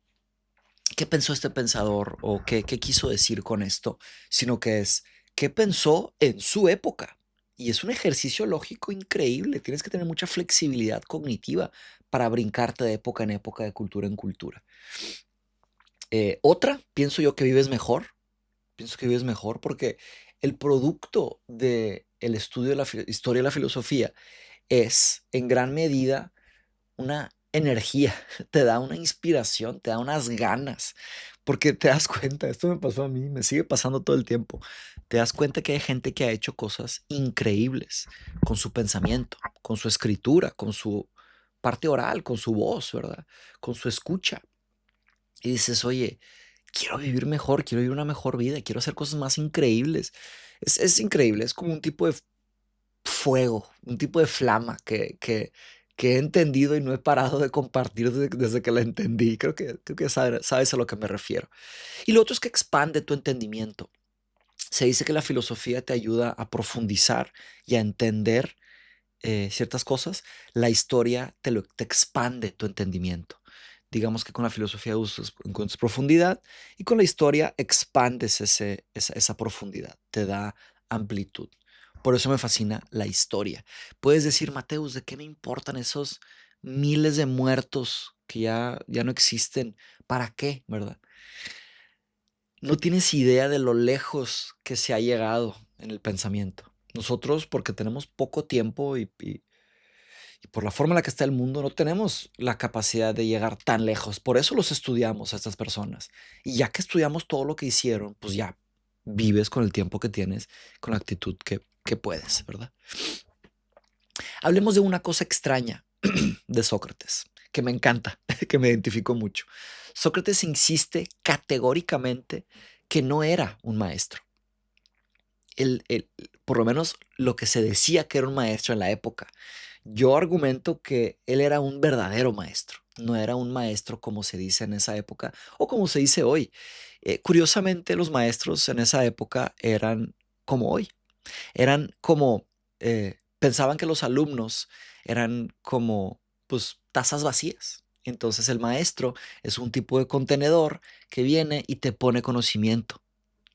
¿qué pensó este pensador o qué quiso decir con esto? Sino que es, ¿qué pensó en su época? Y es un ejercicio lógico increíble. Tienes que tener mucha flexibilidad cognitiva para brincarte de época en época, de cultura en cultura. Otra, pienso yo que vives mejor. Pienso que vives mejor porque el producto del estudio de la historia y la filosofía es en gran medida una energía, te da una inspiración, te da unas ganas, porque te das cuenta, esto me pasó a mí, me sigue pasando todo el tiempo, te das cuenta que hay gente que ha hecho cosas increíbles con su pensamiento, con su escritura, con su parte oral, con su voz, ¿verdad? Con su escucha. Y dices, oye, quiero vivir mejor, quiero vivir una mejor vida, quiero hacer cosas más increíbles. Es increíble, es como un tipo de fuego, un tipo de flama que he entendido y no he parado de compartir desde que la entendí. Creo que sabes a lo que me refiero. Y lo otro es que expande tu entendimiento. Se dice que la filosofía te ayuda a profundizar y a entender ciertas cosas. La historia te expande tu entendimiento. Digamos que con la filosofía encuentras profundidad y con la historia expandes esa profundidad, te da amplitud. Por eso me fascina la historia. Puedes decir, Mateus, ¿de qué me importan esos miles de muertos que ya no existen? ¿Para qué? ¿Verdad? No tienes idea de lo lejos que se ha llegado en el pensamiento. Nosotros, porque tenemos poco tiempo y por la forma en la que está el mundo, no tenemos la capacidad de llegar tan lejos. Por eso los estudiamos a estas personas. Y ya que estudiamos todo lo que hicieron, pues ya vives con el tiempo que tienes, con la actitud que puedes, ¿verdad? Hablemos de una cosa extraña de Sócrates, que me encanta, que me identifico mucho. Sócrates insiste categóricamente que no era un maestro. El, por lo menos lo que se decía que era un maestro en la época. Yo argumento que él era un verdadero maestro, no era un maestro como se dice en esa época o como se dice hoy. Curiosamente, los maestros en esa época eran como hoy, eran como, pensaban que los alumnos eran como, pues, tazas vacías. Entonces el maestro es un tipo de contenedor que viene y te pone conocimiento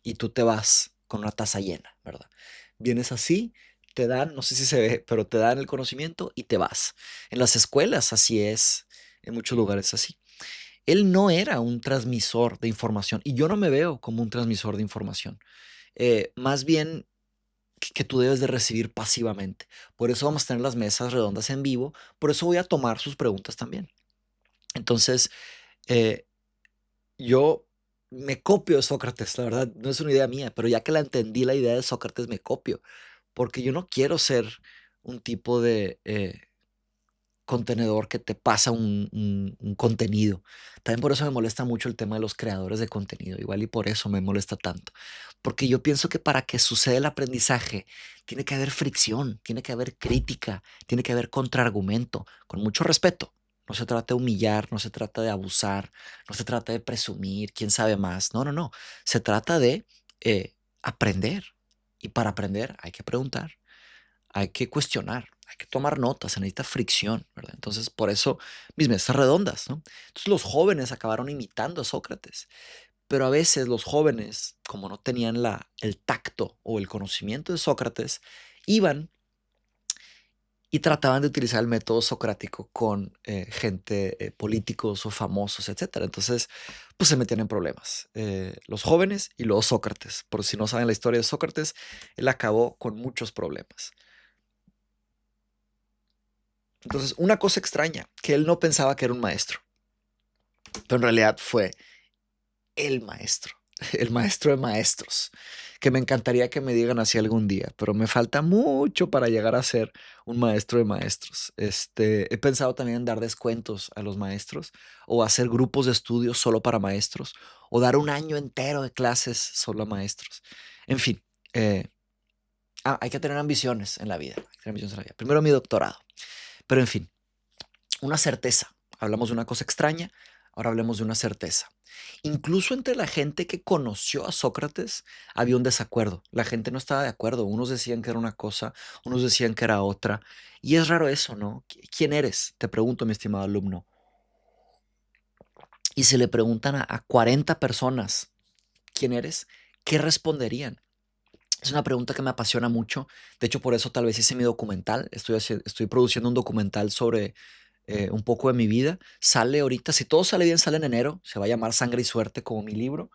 y tú te vas con una taza llena, ¿verdad? Vienes así, te dan, no sé si se ve, pero te dan el conocimiento y te vas. En las escuelas así es, en muchos lugares así. Él no era un transmisor de información y yo no me veo como un transmisor de información. Más bien que tú debes de recibir pasivamente. Por eso vamos a tener las mesas redondas en vivo, por eso voy a tomar sus preguntas también. Entonces, eh, yo me copio de Sócrates, la verdad, no es una idea mía, pero ya que la entendí la idea de Sócrates, me copio, porque yo no quiero ser un tipo de contenedor que te pasa un contenido. También por eso me molesta mucho el tema de los creadores de contenido, igual y por eso me molesta tanto, porque yo pienso que para que suceda el aprendizaje tiene que haber fricción, tiene que haber crítica, tiene que haber contraargumento, con mucho respeto. No se trata de humillar, no se trata de abusar, no se trata de presumir, quién sabe más. No, no, no. Se trata de aprender. Y para aprender hay que preguntar, hay que cuestionar, hay que tomar notas, se necesita fricción, ¿verdad? Entonces, por eso mis mesas redondas, ¿no? Entonces, los jóvenes acabaron imitando a Sócrates, pero a veces los jóvenes, como no tenían el tacto o el conocimiento de Sócrates, iban y trataban de utilizar el método socrático con gente, políticos o famosos, etcétera. Entonces, pues se metían en problemas. Los jóvenes y luego Sócrates. Por si no saben la historia de Sócrates, él acabó con muchos problemas. Entonces, una cosa extraña, que él no pensaba que era un maestro, pero en realidad fue el maestro, el maestro de maestros, que me encantaría que me digan así algún día, pero me falta mucho para llegar a ser un maestro de maestros. He pensado también en dar descuentos a los maestros o hacer grupos de estudio solo para maestros o dar un año entero de clases solo a maestros. En fin, eh, hay que tener ambiciones en la vida, hay que tener ambiciones en la vida. Primero mi doctorado, pero en fin, una certeza. Hablamos de una cosa extraña, ahora hablemos de una certeza. Incluso entre la gente que conoció a Sócrates había un desacuerdo. La gente no estaba de acuerdo. Unos decían que era una cosa, unos decían que era otra. Y es raro eso, ¿no? ¿Quién eres? Te pregunto, mi estimado alumno. y si le preguntan a 40 personas quién eres, ¿qué responderían? Es una pregunta que me apasiona mucho. De hecho, por eso tal vez hice mi documental. Estoy produciendo un documental sobre un poco de mi vida. Sale ahorita, si todo sale bien, sale en enero. Se va a llamar Sangre y Suerte, como mi libro,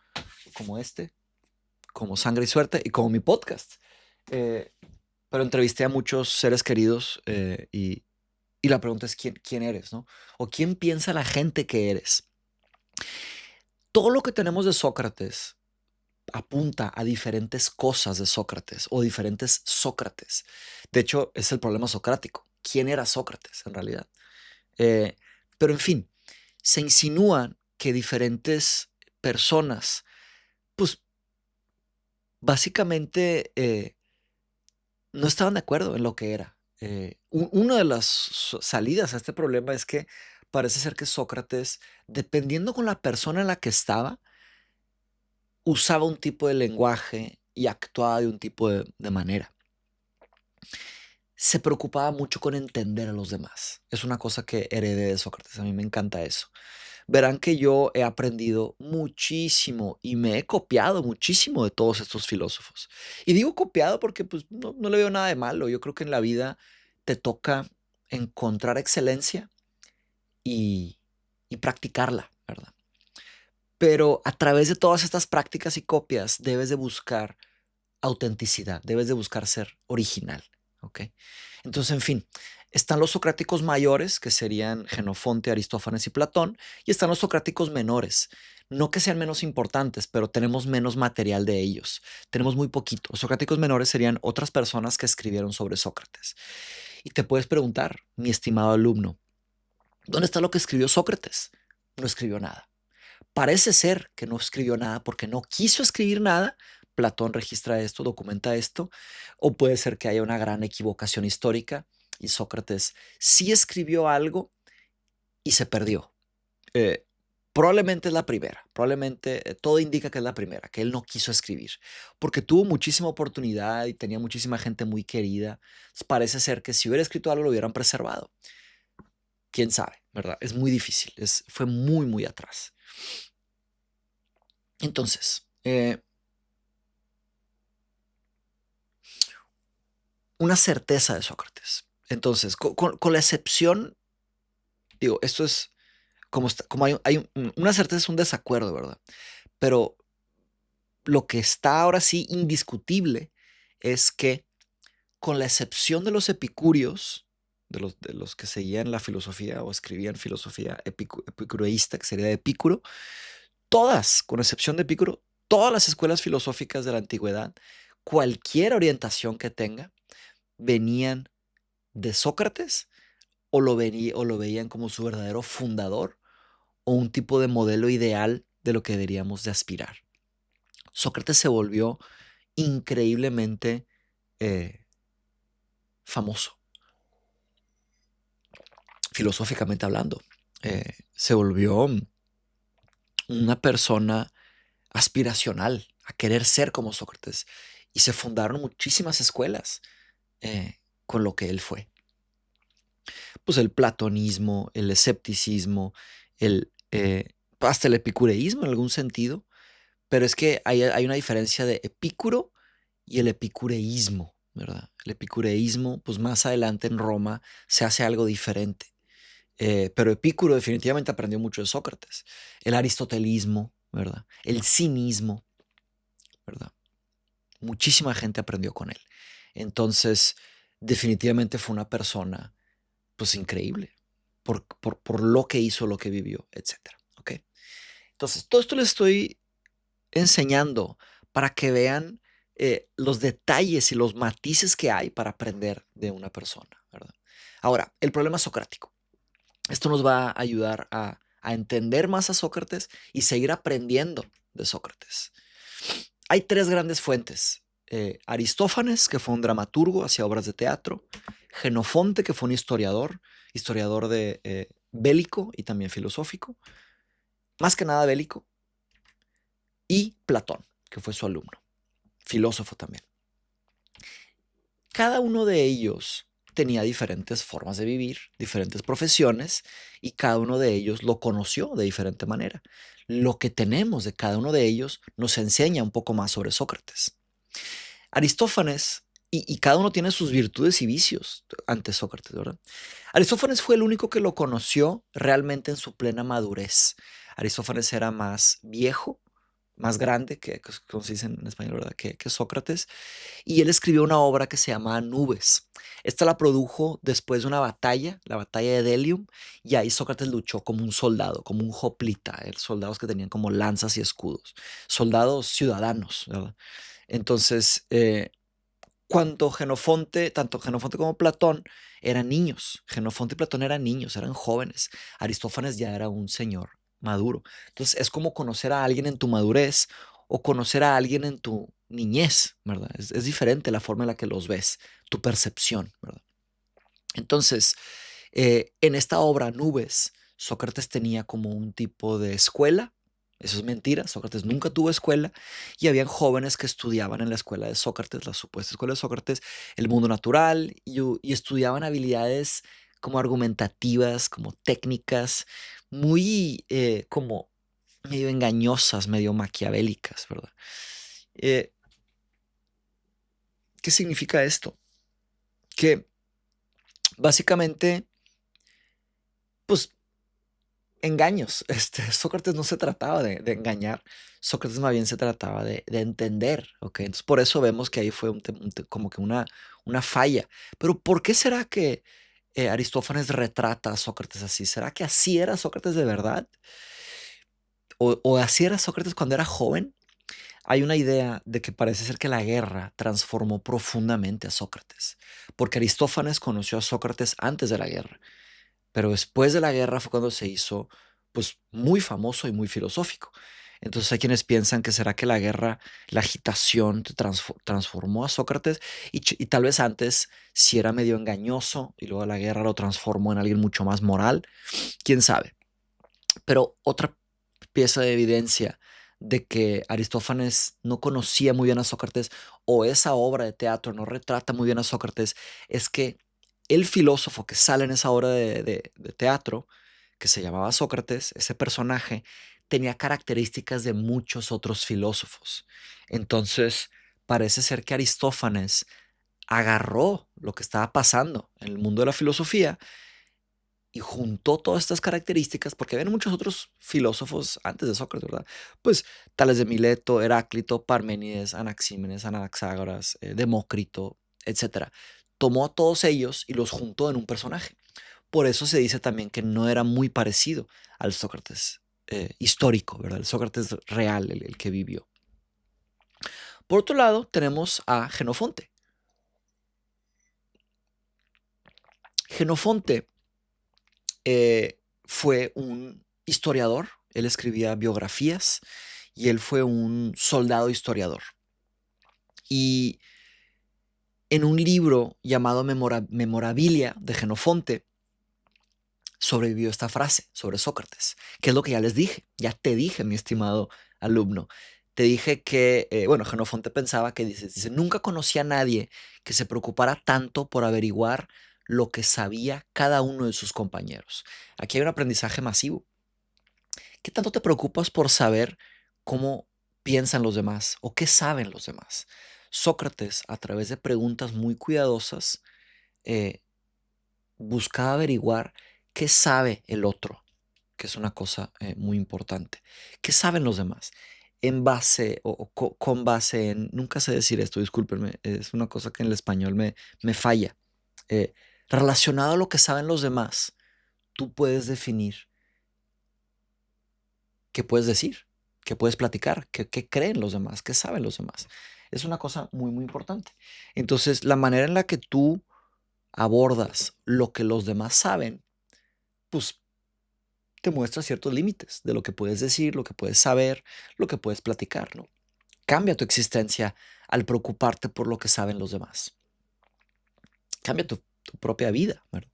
como este, como Sangre y Suerte y como mi podcast. Eh, pero entrevisté a muchos seres queridos y la pregunta es quién eres, ¿no? O quién piensa la gente que eres. Todo lo que tenemos de Sócrates apunta a diferentes cosas de Sócrates o diferentes Sócrates. De hecho, es el problema socrático. ¿Quién era Sócrates en realidad? Eh, pero en fin, se insinúan que diferentes personas, pues básicamente no estaban de acuerdo en lo que era. Una de las salidas a este problema es que parece ser que Sócrates, dependiendo con la persona en la que estaba, usaba un tipo de lenguaje y actuaba de un tipo de manera. Se preocupaba mucho con entender a los demás. Es una cosa que heredé de Sócrates. A mí me encanta eso. Verán que yo he aprendido muchísimo y me he copiado muchísimo de todos estos filósofos. Y digo copiado porque pues, no le veo nada de malo. Yo creo que en la vida te toca encontrar excelencia y, y practicarla, ¿verdad? Pero a través de todas estas prácticas y copias debes de buscar autenticidad, debes de buscar ser original, ¿ok? Entonces, en fin, están los socráticos mayores, que serían Jenofonte, Aristófanes y Platón, y están los socráticos menores. No que sean menos importantes, pero tenemos menos material de ellos. Tenemos muy poquito. Los socráticos menores serían otras personas que escribieron sobre Sócrates. Y te puedes preguntar, mi estimado alumno, ¿dónde está lo que escribió Sócrates? No escribió nada. Parece ser que no escribió nada porque no quiso escribir nada. Platón registra esto, documenta esto, o puede ser que haya una gran equivocación histórica y Sócrates sí escribió algo y se perdió. Eh, Probablemente es la primera, probablemente todo indica que es la primera, que él no quiso escribir, porque tuvo muchísima oportunidad y tenía muchísima gente muy querida. Parece ser que si hubiera escrito algo lo hubieran preservado. Quién sabe, ¿verdad? Es muy difícil, fue muy, muy atrás. Entonces, una certeza de Sócrates. Entonces, con la excepción, digo, esto es como, como una certeza es un desacuerdo, ¿verdad? Pero lo que está ahora sí indiscutible es que con la excepción de los epicúreos, de los que seguían la filosofía o escribían filosofía epicureísta, que sería de Epicuro, todas, con excepción de Epicuro, todas las escuelas filosóficas de la antigüedad, cualquier orientación que tenga, venían de Sócrates o lo veían como su verdadero fundador o un tipo de modelo ideal de lo que deberíamos de aspirar. Sócrates se volvió increíblemente eh, famoso, filosóficamente hablando. Se volvió una persona aspiracional a querer ser como Sócrates y se fundaron muchísimas escuelas con lo que él fue. Pues el platonismo, el escepticismo, hasta el epicureísmo en algún sentido, pero es que hay una diferencia de Epicuro y el epicureísmo, ¿verdad? El epicureísmo, pues más adelante en Roma se hace algo diferente. Pero Epicuro definitivamente aprendió mucho de Sócrates. El aristotelismo, ¿verdad? El cinismo, ¿verdad? Muchísima gente aprendió con él. Entonces, definitivamente fue una persona, pues, increíble por lo que hizo, lo que vivió, etcétera. ¿Ok? Entonces, todo esto les estoy enseñando para que vean los detalles y los matices que hay para aprender de una persona, ¿verdad? Ahora, el problema socrático. Esto nos va a ayudar a entender más a Sócrates y seguir aprendiendo de Sócrates. Hay tres grandes fuentes. Aristófanes, que fue un dramaturgo hacia obras de teatro. Jenofonte, que fue un historiador de bélico y también filosófico. Más que nada bélico. Y Platón, que fue su alumno, filósofo también. Cada uno de ellos tenía diferentes formas de vivir, diferentes profesiones, y cada uno de ellos lo conoció de diferente manera. Lo que tenemos de cada uno de ellos nos enseña un poco más sobre Sócrates. Aristófanes, y cada uno tiene sus virtudes y vicios ante Sócrates, ¿verdad? Aristófanes fue el único que lo conoció realmente en su plena madurez. Aristófanes era más viejo, más grande, como se dice en español, ¿verdad? Que Sócrates, y él escribió una obra que se llama Nubes. Esta la produjo después de una batalla, la batalla de Delium, y ahí Sócrates luchó como un soldado, como un hoplita, soldados que tenían como lanzas y escudos, soldados ciudadanos, ¿verdad? Entonces, tanto Genofonte como Platón eran niños. Genofonte y Platón eran niños, eran jóvenes. Aristófanes ya era un señor maduro. Entonces es como conocer a alguien en tu madurez o conocer a alguien en tu niñez, ¿verdad? Es diferente la forma en la que los ves, tu percepción, ¿verdad? Entonces, en esta obra, Nubes, Sócrates tenía como un tipo de escuela. Eso es mentira, Sócrates nunca tuvo escuela y habían jóvenes que estudiaban en la escuela de Sócrates, la supuesta escuela de Sócrates, el mundo natural y estudiaban habilidades como argumentativas, como técnicas, muy como medio engañosas, medio maquiavélicas, ¿verdad? Eh, ¿Qué significa esto? Que básicamente, pues engaños. Sócrates no se trataba de engañar, Sócrates más bien se trataba de entender, ¿ok? Entonces por eso vemos que ahí fue como que una falla. Pero ¿por qué será que Aristófanes retrata a Sócrates así? ¿Será que así era Sócrates de verdad? ¿O así era Sócrates cuando era joven? Hay una idea de que parece ser que la guerra transformó profundamente a Sócrates, porque Aristófanes conoció a Sócrates antes de la guerra. Pero después de la guerra fue cuando se hizo pues muy famoso y muy filosófico. Entonces hay quienes piensan que será que la guerra, la agitación transformó a Sócrates y tal vez antes si era medio engañoso y luego la guerra lo transformó en alguien mucho más moral, quién sabe. Pero otra pieza de evidencia de que Aristófanes no conocía muy bien a Sócrates o esa obra de teatro no retrata muy bien a Sócrates es que el filósofo que sale en esa obra de teatro, que se llamaba Sócrates, ese personaje, tenía características de muchos otros filósofos. Entonces, parece ser que Aristófanes agarró lo que estaba pasando en el mundo de la filosofía y juntó todas estas características, porque había muchos otros filósofos antes de Sócrates, ¿verdad? Pues tales de Mileto, Heráclito, Parménides, Anaxímenes, Anaxágoras, Demócrito, etcétera. Tomó a todos ellos y los juntó en un personaje. Por eso se dice también que no era muy parecido al Sócrates histórico, ¿verdad? El Sócrates real, el que vivió. Por otro lado, tenemos a Genofonte. Genofonte fue un historiador, él escribía biografías y él fue un soldado historiador. Y en un libro llamado Memorabilia de Genofonte sobrevivió esta frase sobre Sócrates, que es lo que ya les dije, ya te dije, mi estimado alumno. Te dije que, bueno, Genofonte pensaba que dice, nunca conocí a nadie que se preocupara tanto por averiguar lo que sabía cada uno de sus compañeros. Aquí hay un aprendizaje masivo. ¿Qué tanto te preocupas por saber cómo piensan los demás o qué saben los demás? Sócrates, a través de preguntas muy cuidadosas, eh, buscaba averiguar qué sabe el otro, que es una cosa muy importante. ¿Qué saben los demás? En base o con base en, nunca sé decir esto, discúlpenme, es una cosa que en el español me falla. Eh, Relacionado a lo que saben los demás, tú puedes definir qué puedes decir, qué puedes platicar, qué creen los demás, qué saben los demás. Es una cosa muy, muy importante. Entonces, la manera en la que tú abordas lo que los demás saben, pues te muestra ciertos límites de lo que puedes decir, lo que puedes saber, lo que puedes platicar, ¿no? Cambia tu existencia al preocuparte por lo que saben los demás. Cambia tu propia vida, ¿verdad?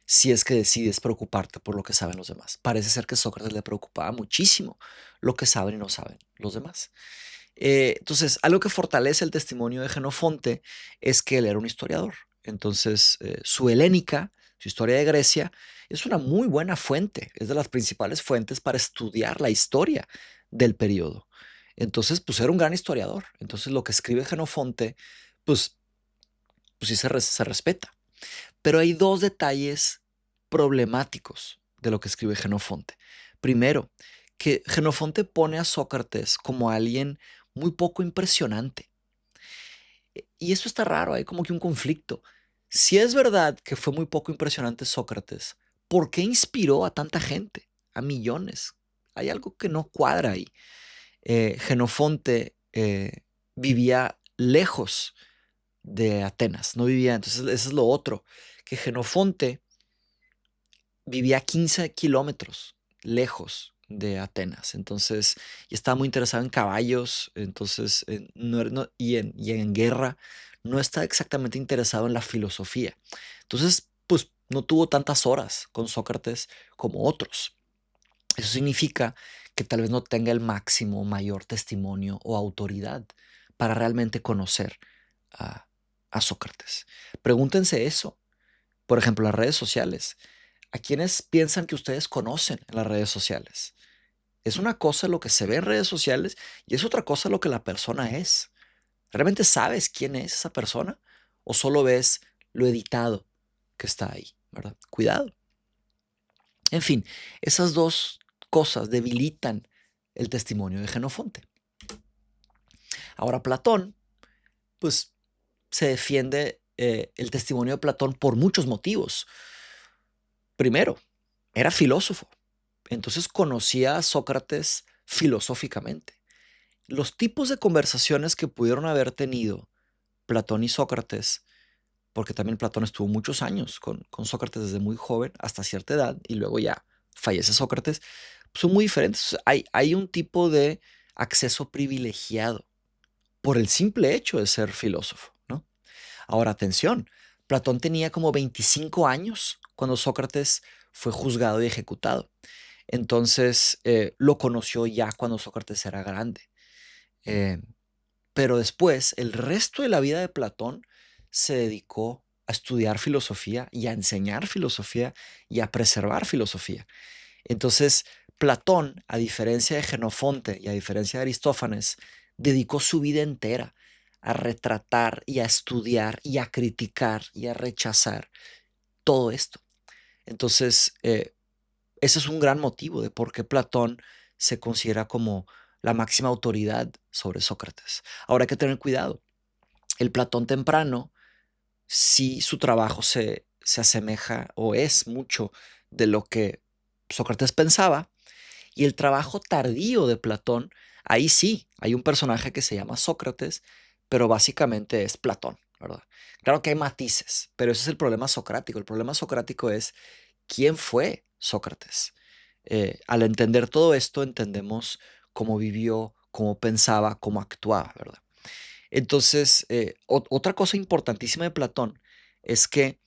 Si es que decides preocuparte por lo que saben los demás. Parece ser que a Sócrates le preocupaba muchísimo lo que saben y no saben los demás. Entonces, algo que fortalece el testimonio de Genofonte es que él era un historiador. Entonces, su Helénica, su historia de Grecia, es una muy buena fuente, es de las principales fuentes para estudiar la historia del periodo. Entonces, pues era un gran historiador. Entonces, lo que escribe Jenofonte, pues, pues sí se respeta. Pero hay dos detalles problemáticos de lo que escribe Jenofonte. Primero, que Jenofonte pone a Sócrates como alguien muy poco impresionante. Y eso está raro, hay como que un conflicto. Si es verdad que fue muy poco impresionante Sócrates, ¿por qué inspiró a tanta gente, a millones? Hay algo que no cuadra ahí. Jenofonte vivía lejos de Atenas, no vivía, entonces eso es lo otro, que Jenofonte vivía 15 kilómetros lejos de Atenas, entonces, y estaba muy interesado en caballos, entonces, y en guerra, no está exactamente interesado en la filosofía. Entonces, pues no tuvo tantas horas con Sócrates como otros. Eso significa que tal vez no tenga el máximo, mayor testimonio o autoridad para realmente conocer a, a Sócrates. Pregúntense eso. Por ejemplo, las redes sociales. ¿A quiénes piensan que ustedes conocen en las redes sociales? Es una cosa lo que se ve en redes sociales y es otra cosa lo que la persona es. ¿Realmente sabes quién es esa persona? ¿O solo ves lo editado que está ahí? ¿Verdad? Cuidado. En fin, esas dos cosas debilitan el testimonio de Jenofonte. Ahora, Platón, pues se defiende el testimonio de Platón por muchos motivos. Primero, era filósofo, entonces conocía a Sócrates filosóficamente. Los tipos de conversaciones que pudieron haber tenido Platón y Sócrates, porque también Platón estuvo muchos años con Sócrates desde muy joven hasta cierta edad y luego ya fallece Sócrates, son muy diferentes. Hay un tipo de acceso privilegiado por el simple hecho de ser filósofo, ¿no? Ahora, atención, Platón tenía como 25 años cuando Sócrates fue juzgado y ejecutado. Entonces, lo conoció ya cuando Sócrates era grande. Eh, pero después, el resto de la vida de Platón se dedicó a estudiar filosofía y a enseñar filosofía y a preservar filosofía. Entonces, Platón, a diferencia de Jenofonte y a diferencia de Aristófanes, dedicó su vida entera a retratar y a estudiar y a criticar y a rechazar todo esto. Entonces, ese es un gran motivo de por qué Platón se considera como la máxima autoridad sobre Sócrates. Ahora hay que tener cuidado. El Platón temprano, si su trabajo se asemeja o es mucho de lo que Sócrates pensaba, y el trabajo tardío de Platón, ahí sí, hay un personaje que se llama Sócrates, pero básicamente es Platón, ¿verdad? Claro que hay matices, pero ese es el problema socrático. El problema socrático es quién fue Sócrates. Al entender todo esto, entendemos cómo vivió, cómo pensaba, cómo actuaba, ¿verdad? Entonces, otra cosa importantísima de Platón es que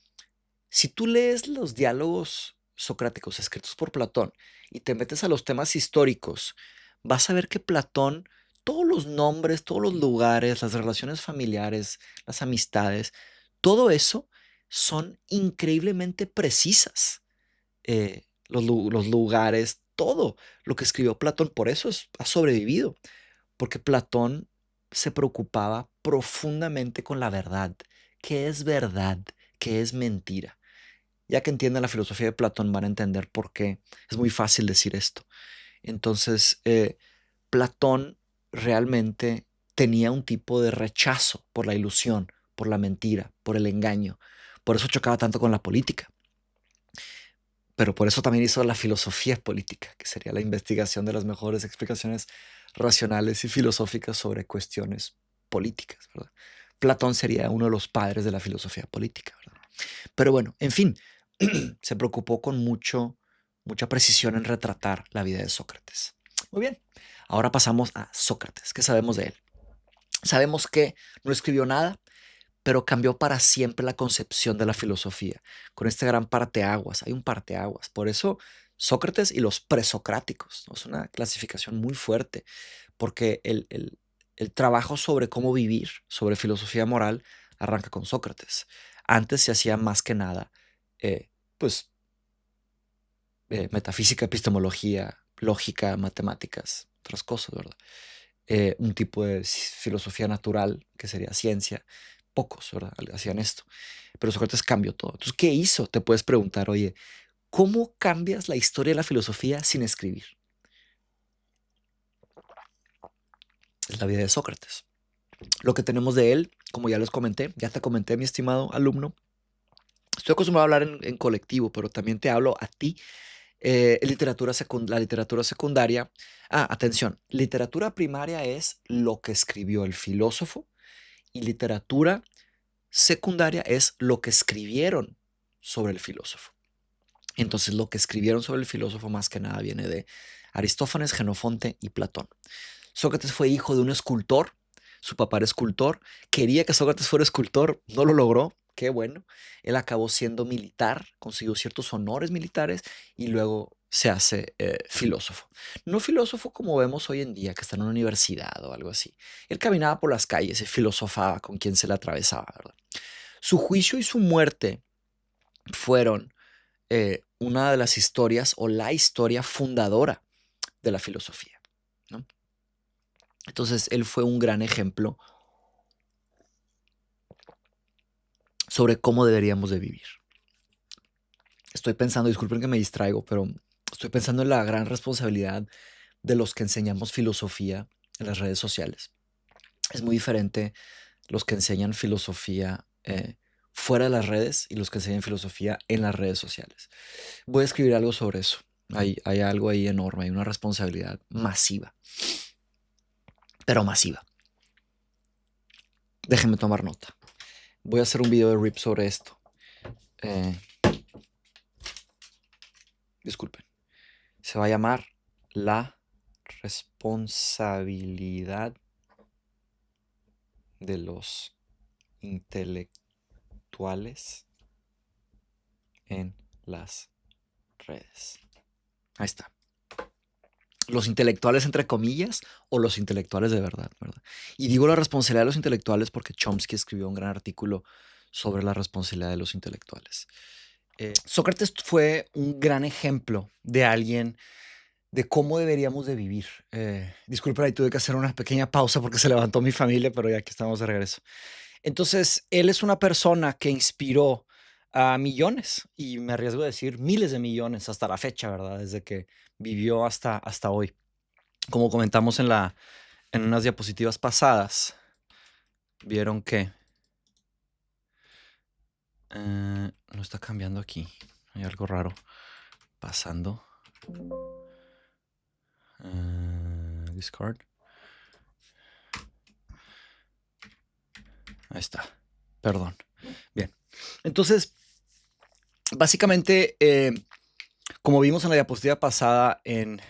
si tú lees los diálogos socráticos escritos por Platón y te metes a los temas históricos, vas a ver que Platón, todos los nombres, todos los lugares, las relaciones familiares, las amistades, todo eso son increíblemente precisas. Los lugares, todo lo que escribió Platón, por eso ha sobrevivido, porque Platón se preocupaba profundamente con la verdad. ¿Qué es verdad? ¿Qué es mentira? Ya que entiendan la filosofía de Platón, van a entender por qué es muy fácil decir esto. Entonces, Platón realmente tenía un tipo de rechazo por la ilusión, por la mentira, por el engaño. Por eso chocaba tanto con la política. Pero por eso también hizo la filosofía política, que sería la investigación de las mejores explicaciones racionales y filosóficas sobre cuestiones políticas, ¿verdad? Platón sería uno de los padres de la filosofía política, ¿verdad? Pero bueno, en fin, se preocupó con mucha precisión en retratar la vida de Sócrates. Muy bien, ahora pasamos a Sócrates. ¿Qué sabemos de él? Sabemos que no escribió nada, pero cambió para siempre la concepción de la filosofía, con este gran parteaguas. Hay un parteaguas. Por eso Sócrates y los presocráticos, ¿no? Es una clasificación muy fuerte, porque el trabajo sobre cómo vivir, sobre filosofía moral, arranca con Sócrates. Antes se hacía más que nada, pues, metafísica, epistemología, lógica, matemáticas, otras cosas, ¿verdad? Un tipo de filosofía natural, que sería ciencia. Pocos, ¿verdad? Hacían esto. Pero Sócrates cambió todo. Entonces, ¿qué hizo? Te puedes preguntar, oye, ¿cómo cambias la historia de la filosofía sin escribir? Es la vida de Sócrates. Lo que tenemos de él, como ya les comenté, ya te comenté, mi estimado alumno, estoy acostumbrado a hablar en colectivo, pero también te hablo a ti. La literatura secundaria. Atención, literatura primaria es lo que escribió el filósofo y literatura secundaria es lo que escribieron sobre el filósofo. Entonces, lo que escribieron sobre el filósofo más que nada viene de Aristófanes, Jenofonte y Platón. Sócrates fue hijo de un escultor, su papá era escultor, quería que Sócrates fuera escultor, no lo logró, qué bueno. Él acabó siendo militar, consiguió ciertos honores militares y luego se hace filósofo. No filósofo como vemos hoy en día, que está en una universidad o algo así. Él caminaba por las calles y filosofaba con quien se le atravesaba, ¿verdad? Su juicio y su muerte fueron una de las historias o la historia fundadora de la filosofía, ¿no? Entonces, él fue un gran ejemplo sobre cómo deberíamos de vivir. Estoy pensando, disculpen que me distraigo, pero estoy pensando en la gran responsabilidad de los que enseñamos filosofía en las redes sociales. Es muy diferente los que enseñan filosofía fuera de las redes y los que enseñan filosofía en las redes sociales. Voy a escribir algo sobre eso. Hay algo ahí enorme, hay una responsabilidad masiva, pero masiva. Déjenme tomar nota. Voy a hacer un video de RIP sobre esto. Disculpen. Se va a llamar La responsabilidad de los intelectuales en las redes. Ahí está. Los intelectuales entre comillas o los intelectuales de verdad, ¿verdad? Y digo la responsabilidad de los intelectuales porque Chomsky escribió un gran artículo sobre la responsabilidad de los intelectuales. Sócrates fue un gran ejemplo de alguien de cómo deberíamos de vivir. Disculpen, ahí tuve que hacer una pequeña pausa porque se levantó mi familia, pero ya aquí estamos de regreso. Entonces, él es una persona que inspiró a millones, y me arriesgo a decir miles de millones hasta la fecha, ¿verdad? Desde que vivió hasta hoy. Como comentamos en unas diapositivas pasadas, vieron que no está cambiando aquí. Hay algo raro pasando. Discard. Ahí está. Perdón. Bien. Entonces, básicamente, como vimos en la diapositiva pasada, en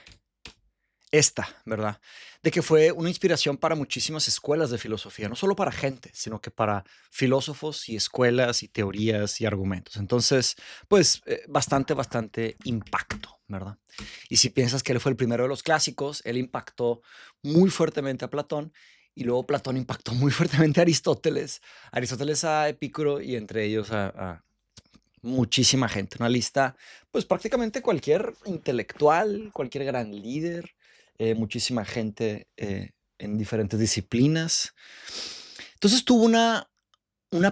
esta, ¿verdad? De que fue una inspiración para muchísimas escuelas de filosofía, no solo para gente, sino que para filósofos y escuelas y teorías y argumentos. Entonces, pues, bastante impacto, ¿verdad? Y si piensas que él fue el primero de los clásicos, él impactó muy fuertemente a Platón y luego Platón impactó muy fuertemente a Aristóteles, a Epicuro y entre ellos a muchísima gente. Una lista, pues prácticamente cualquier intelectual, cualquier gran líder, muchísima gente en diferentes disciplinas. Entonces tuvo una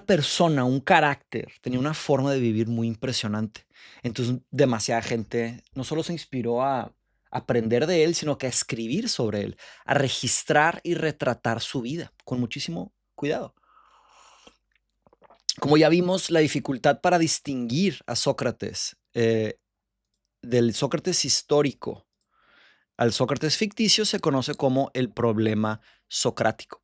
persona, un carácter, tenía una forma de vivir muy impresionante. Entonces demasiada gente no solo se inspiró a aprender de él, sino que a escribir sobre él, a registrar y retratar su vida con muchísimo cuidado. Como ya vimos, la dificultad para distinguir a Sócrates del Sócrates histórico al Sócrates ficticio se conoce como el problema socrático.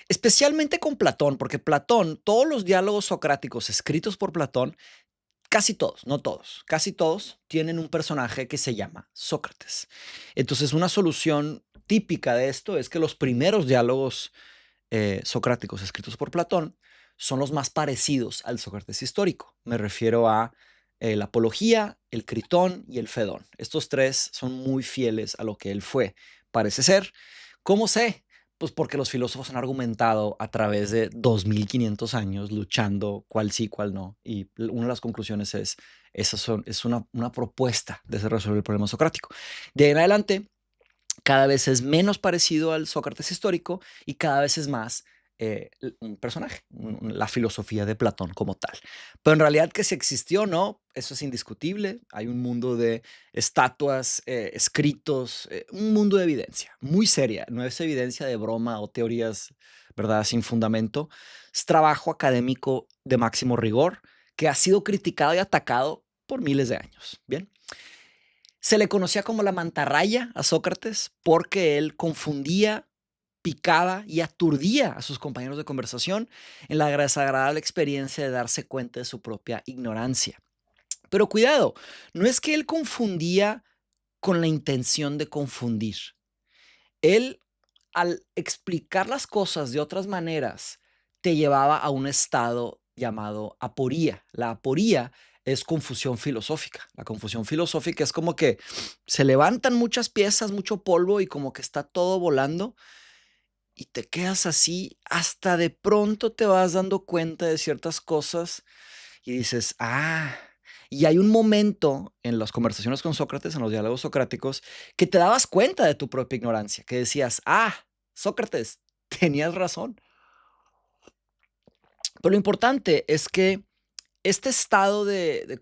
Especialmente con Platón, porque Platón, todos los diálogos socráticos escritos por Platón, casi todos, no todos, casi todos tienen un personaje que se llama Sócrates. Entonces, una solución típica de esto es que los primeros diálogos socráticos escritos por Platón son los más parecidos al Sócrates histórico. Me refiero a la Apología, el Critón y el Fedón. Estos tres son muy fieles a lo que él fue. Parece ser. ¿Cómo sé? Pues porque los filósofos han argumentado a través de 2500 años luchando cuál sí, cuál no. Y una de las conclusiones es, es una propuesta de resolver el problema socrático. De ahí en adelante, cada vez es menos parecido al Sócrates histórico y cada vez es más un personaje, la filosofía de Platón como tal. Pero en realidad que si existió o no, eso es indiscutible. Hay un mundo de estatuas, escritos, un mundo de evidencia muy seria. No es evidencia de broma o teorías, ¿verdad?, sin fundamento. Es trabajo académico de máximo rigor que ha sido criticado y atacado por miles de años. Bien. Se le conocía como la mantarraya a Sócrates porque él confundía, picaba y aturdía a sus compañeros de conversación en la desagradable experiencia de darse cuenta de su propia ignorancia. Pero cuidado, no es que él confundía con la intención de confundir. Él, al explicar las cosas de otras maneras, te llevaba a un estado llamado aporía. La aporía es confusión filosófica. La confusión filosófica es como que se levantan muchas piezas, mucho polvo y como que está todo volando y te quedas así hasta de pronto te vas dando cuenta de ciertas cosas y dices, ah, y hay un momento en las conversaciones con Sócrates, en los diálogos socráticos, que te dabas cuenta de tu propia ignorancia, que decías, ah, Sócrates, tenías razón. Pero lo importante es que este estado de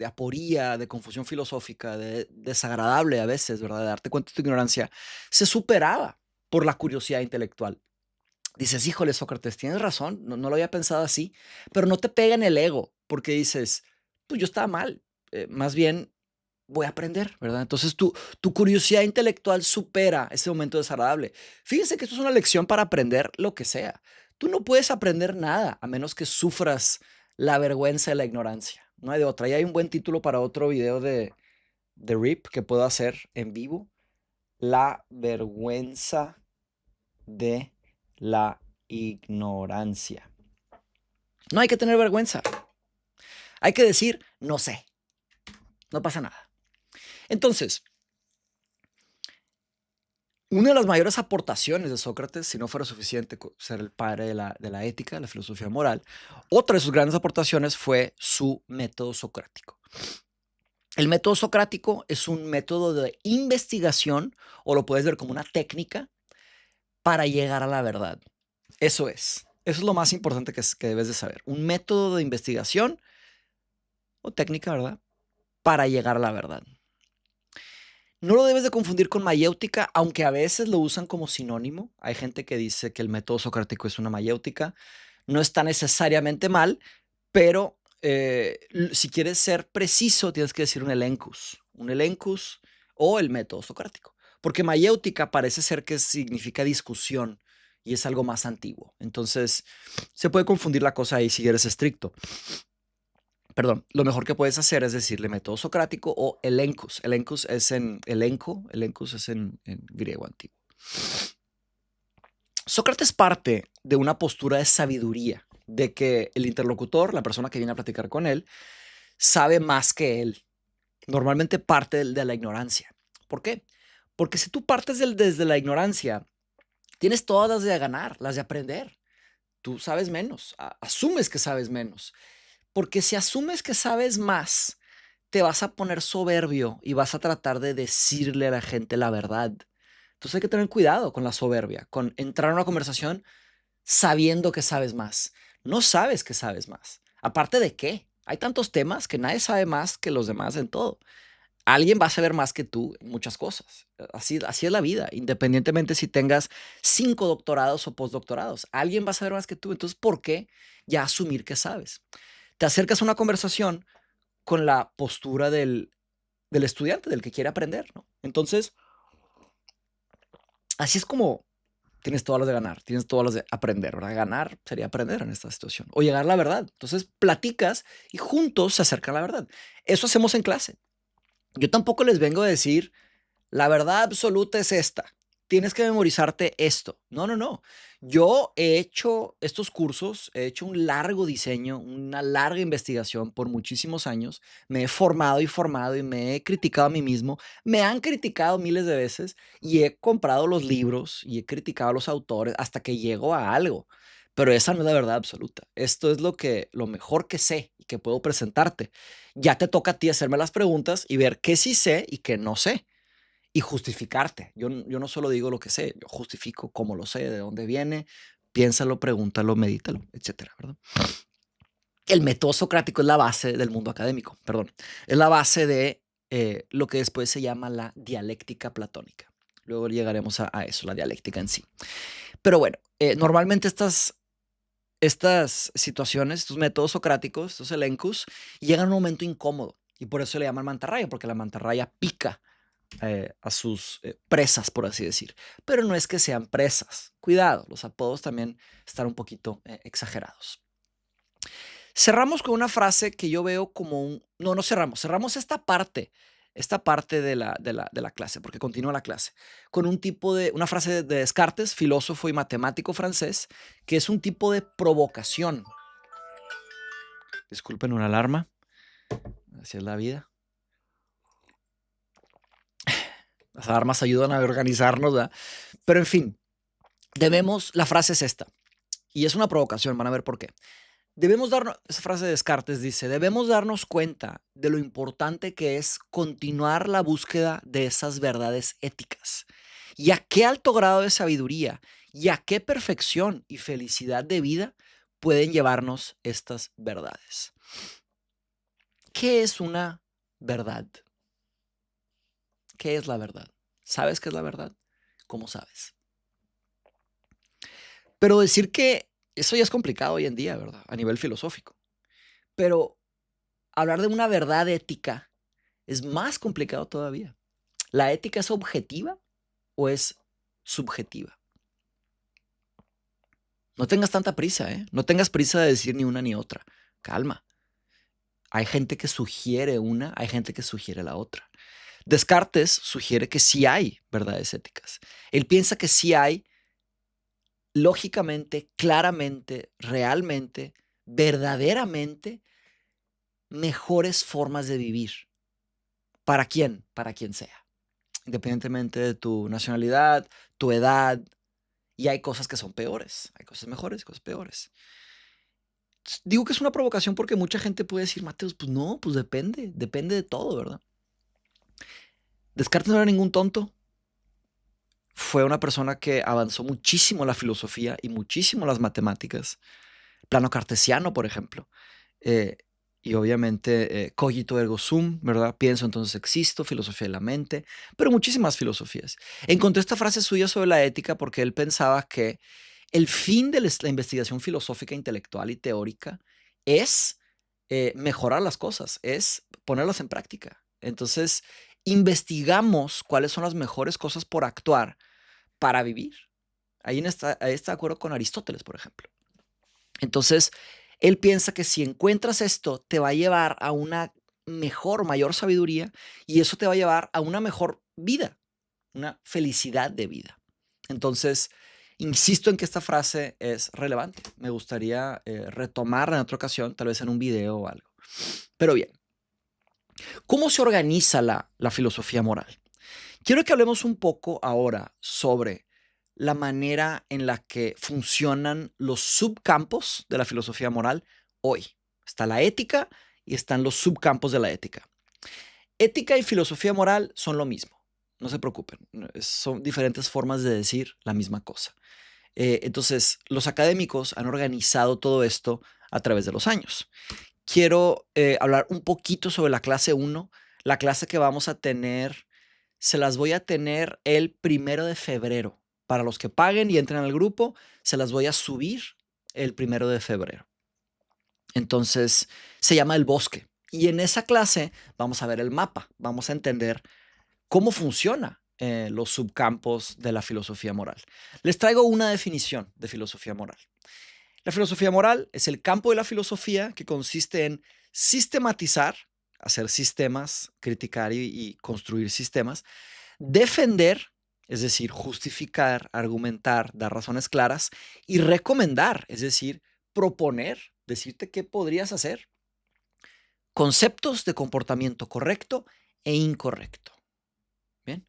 aporía, de confusión filosófica, de desagradable a veces, ¿verdad? De darte cuenta de tu ignorancia, se superaba por la curiosidad intelectual. Dices, híjole, Sócrates, tienes razón, no lo había pensado así, pero no te pega en el ego, porque dices, pues yo estaba mal, más bien voy a aprender, ¿verdad? Entonces tu curiosidad intelectual supera ese momento desagradable. Fíjense que esto es una lección para aprender lo que sea. Tú no puedes aprender nada a menos que sufras la vergüenza de la ignorancia. No hay de otra. Y hay un buen título para otro video de RIP que puedo hacer en vivo. La vergüenza de la ignorancia. No hay que tener vergüenza. Hay que decir, no sé. No pasa nada. Entonces, una de las mayores aportaciones de Sócrates, si no fuera suficiente ser el padre de la ética, de la filosofía moral, otra de sus grandes aportaciones fue su método socrático. El método socrático es un método de investigación, o lo puedes ver como una técnica, para llegar a la verdad. Eso es lo más importante que debes de saber. Un método de investigación o técnica, ¿verdad?, para llegar a la verdad. No lo debes de confundir con mayéutica, aunque a veces lo usan como sinónimo. Hay gente que dice que el método socrático es una mayéutica. No está necesariamente mal, pero si quieres ser preciso, tienes que decir un elencus o el método socrático. Porque mayéutica parece ser que significa discusión y es algo más antiguo. Entonces, se puede confundir la cosa ahí si eres estricto. Perdón, lo mejor que puedes hacer es decirle método socrático o elencus. Elencus es en elencus es en griego antiguo. Sócrates parte de una postura de sabiduría, de que el interlocutor, la persona que viene a platicar con él, sabe más que él. Normalmente parte de la ignorancia. ¿Por qué? Porque si tú partes desde la ignorancia, tienes todas las de ganar, las de aprender. Tú sabes menos, asumes que sabes menos. Porque si asumes que sabes más, te vas a poner soberbio y vas a tratar de decirle a la gente la verdad. Entonces hay que tener cuidado con la soberbia, con entrar a una conversación sabiendo que sabes más. No sabes que sabes más. Aparte de qué, hay tantos temas que nadie sabe más que los demás en todo. Alguien va a saber más que tú en muchas cosas. Así es la vida, independientemente si tengas 5 doctorados o postdoctorados. Alguien va a saber más que tú. Entonces, ¿por qué ya asumir que sabes? Te acercas a una conversación con la postura del estudiante, del que quiere aprender, ¿no? Entonces, así es como tienes todas las de ganar, tienes todas las de aprender, ¿verdad? Ganar sería aprender en esta situación o llegar a la verdad. Entonces, platicas y juntos se acercan a la verdad. Eso hacemos en clase. Yo tampoco les vengo a decir, la verdad absoluta es esta. tienes que memorizarte esto. No, no, no. Yo he hecho estos cursos, he hecho un largo diseño, una larga investigación por muchísimos años. Me he formado y formado y me he criticado a mí mismo. Me han criticado miles de veces y he comprado los libros y he criticado a los autores hasta que llego a algo. Pero esa no es la verdad absoluta. Esto es lo mejor que sé y que puedo presentarte. Ya te toca a ti hacerme las preguntas y ver qué sí sé y qué no sé y justificarte. Yo no solo digo lo que sé, yo justifico cómo lo sé, de dónde viene, piénsalo, pregúntalo, medítalo, etcétera, ¿verdad? El método socrático es la base del mundo académico, perdón. Es la base de lo que después se llama la dialéctica platónica. Luego llegaremos a eso, la dialéctica en sí. Pero bueno, normalmente estas situaciones, estos métodos socráticos, estos elencos, llegan a un momento incómodo. Y por eso le llaman mantarraya, porque la mantarraya pica a sus presas, por así decir. Pero no es que sean presas. Cuidado, los apodos también están un poquito exagerados. Cerramos con una frase que yo veo como un... No, no cerramos. Cerramos esta parte de la clase, porque continúa la clase, con una frase de Descartes, filósofo y matemático francés, que es un tipo de provocación. Disculpen una alarma. Así es la vida. Las alarmas ayudan a organizarnos, ¿verdad? Pero en fin, la frase es esta, y es una provocación, van a ver por qué. Esa frase de Descartes dice, debemos darnos cuenta de lo importante que es continuar la búsqueda de esas verdades éticas. Y a qué alto grado de sabiduría y a qué perfección y felicidad de vida pueden llevarnos estas verdades. ¿Qué es una verdad? ¿Qué es la verdad? ¿Sabes qué es la verdad? ¿Cómo sabes? Pero decir que eso ya es complicado hoy en día, ¿verdad? A nivel filosófico. Pero hablar de una verdad ética es más complicado todavía. ¿La ética es objetiva o es subjetiva? No tengas tanta prisa, ¿eh? No tengas prisa de decir ni una ni otra. Calma. Hay gente que sugiere una, hay gente que sugiere la otra. Descartes sugiere que sí hay verdades éticas. Él piensa que sí hay lógicamente, claramente, realmente, verdaderamente mejores formas de vivir. ¿Para quién? Para quien sea. Independientemente de tu nacionalidad, tu edad, y hay cosas que son peores, hay cosas mejores, cosas peores. Digo que es una provocación porque mucha gente puede decir, Mateus, pues no, pues depende de todo, ¿verdad? Descartes no era ningún tonto. Fue una persona que avanzó muchísimo la filosofía y muchísimo las matemáticas. Plano cartesiano, por ejemplo. Eh, y obviamente cogito ergo sum, ¿verdad? Pienso, entonces existo, filosofía de la mente, pero muchísimas filosofías. Encontré esta frase suya sobre la ética porque él pensaba que el fin de la investigación filosófica, intelectual y teórica es mejorar las cosas, es ponerlas en práctica. Entonces, investigamos cuáles son las mejores cosas por actuar para vivir. Ahí está de acuerdo con Aristóteles, por ejemplo. Entonces, él piensa que si encuentras esto, te va a llevar a una mejor, mayor sabiduría y eso te va a llevar a una mejor vida, una felicidad de vida. Entonces, insisto en que esta frase es relevante. Me gustaría retomarla en otra ocasión, tal vez en un video o algo. Pero bien, ¿cómo se organiza la filosofía moral? Quiero que hablemos un poco ahora sobre la manera en la que funcionan los subcampos de la filosofía moral hoy. Está la ética y están los subcampos de la ética. Ética y filosofía moral son lo mismo. No se preocupen, son diferentes formas de decir la misma cosa. Entonces, los académicos han organizado todo esto a través de los años. Quiero hablar un poquito sobre la clase 1, la clase que vamos a tener. Se las voy a tener el 1 de febrero. Para los que paguen y entren al grupo, se las voy a subir el 1 de febrero. Entonces, se llama El Bosque. Y en esa clase vamos a ver el mapa, vamos a entender cómo funciona los subcampos de la filosofía moral. Les traigo una definición de filosofía moral. La filosofía moral es el campo de la filosofía que consiste en sistematizar, hacer sistemas, criticar y construir sistemas, defender, es decir, justificar, argumentar, dar razones claras, y recomendar, es decir, proponer, decirte qué podrías hacer. Conceptos de comportamiento correcto e incorrecto. Bien.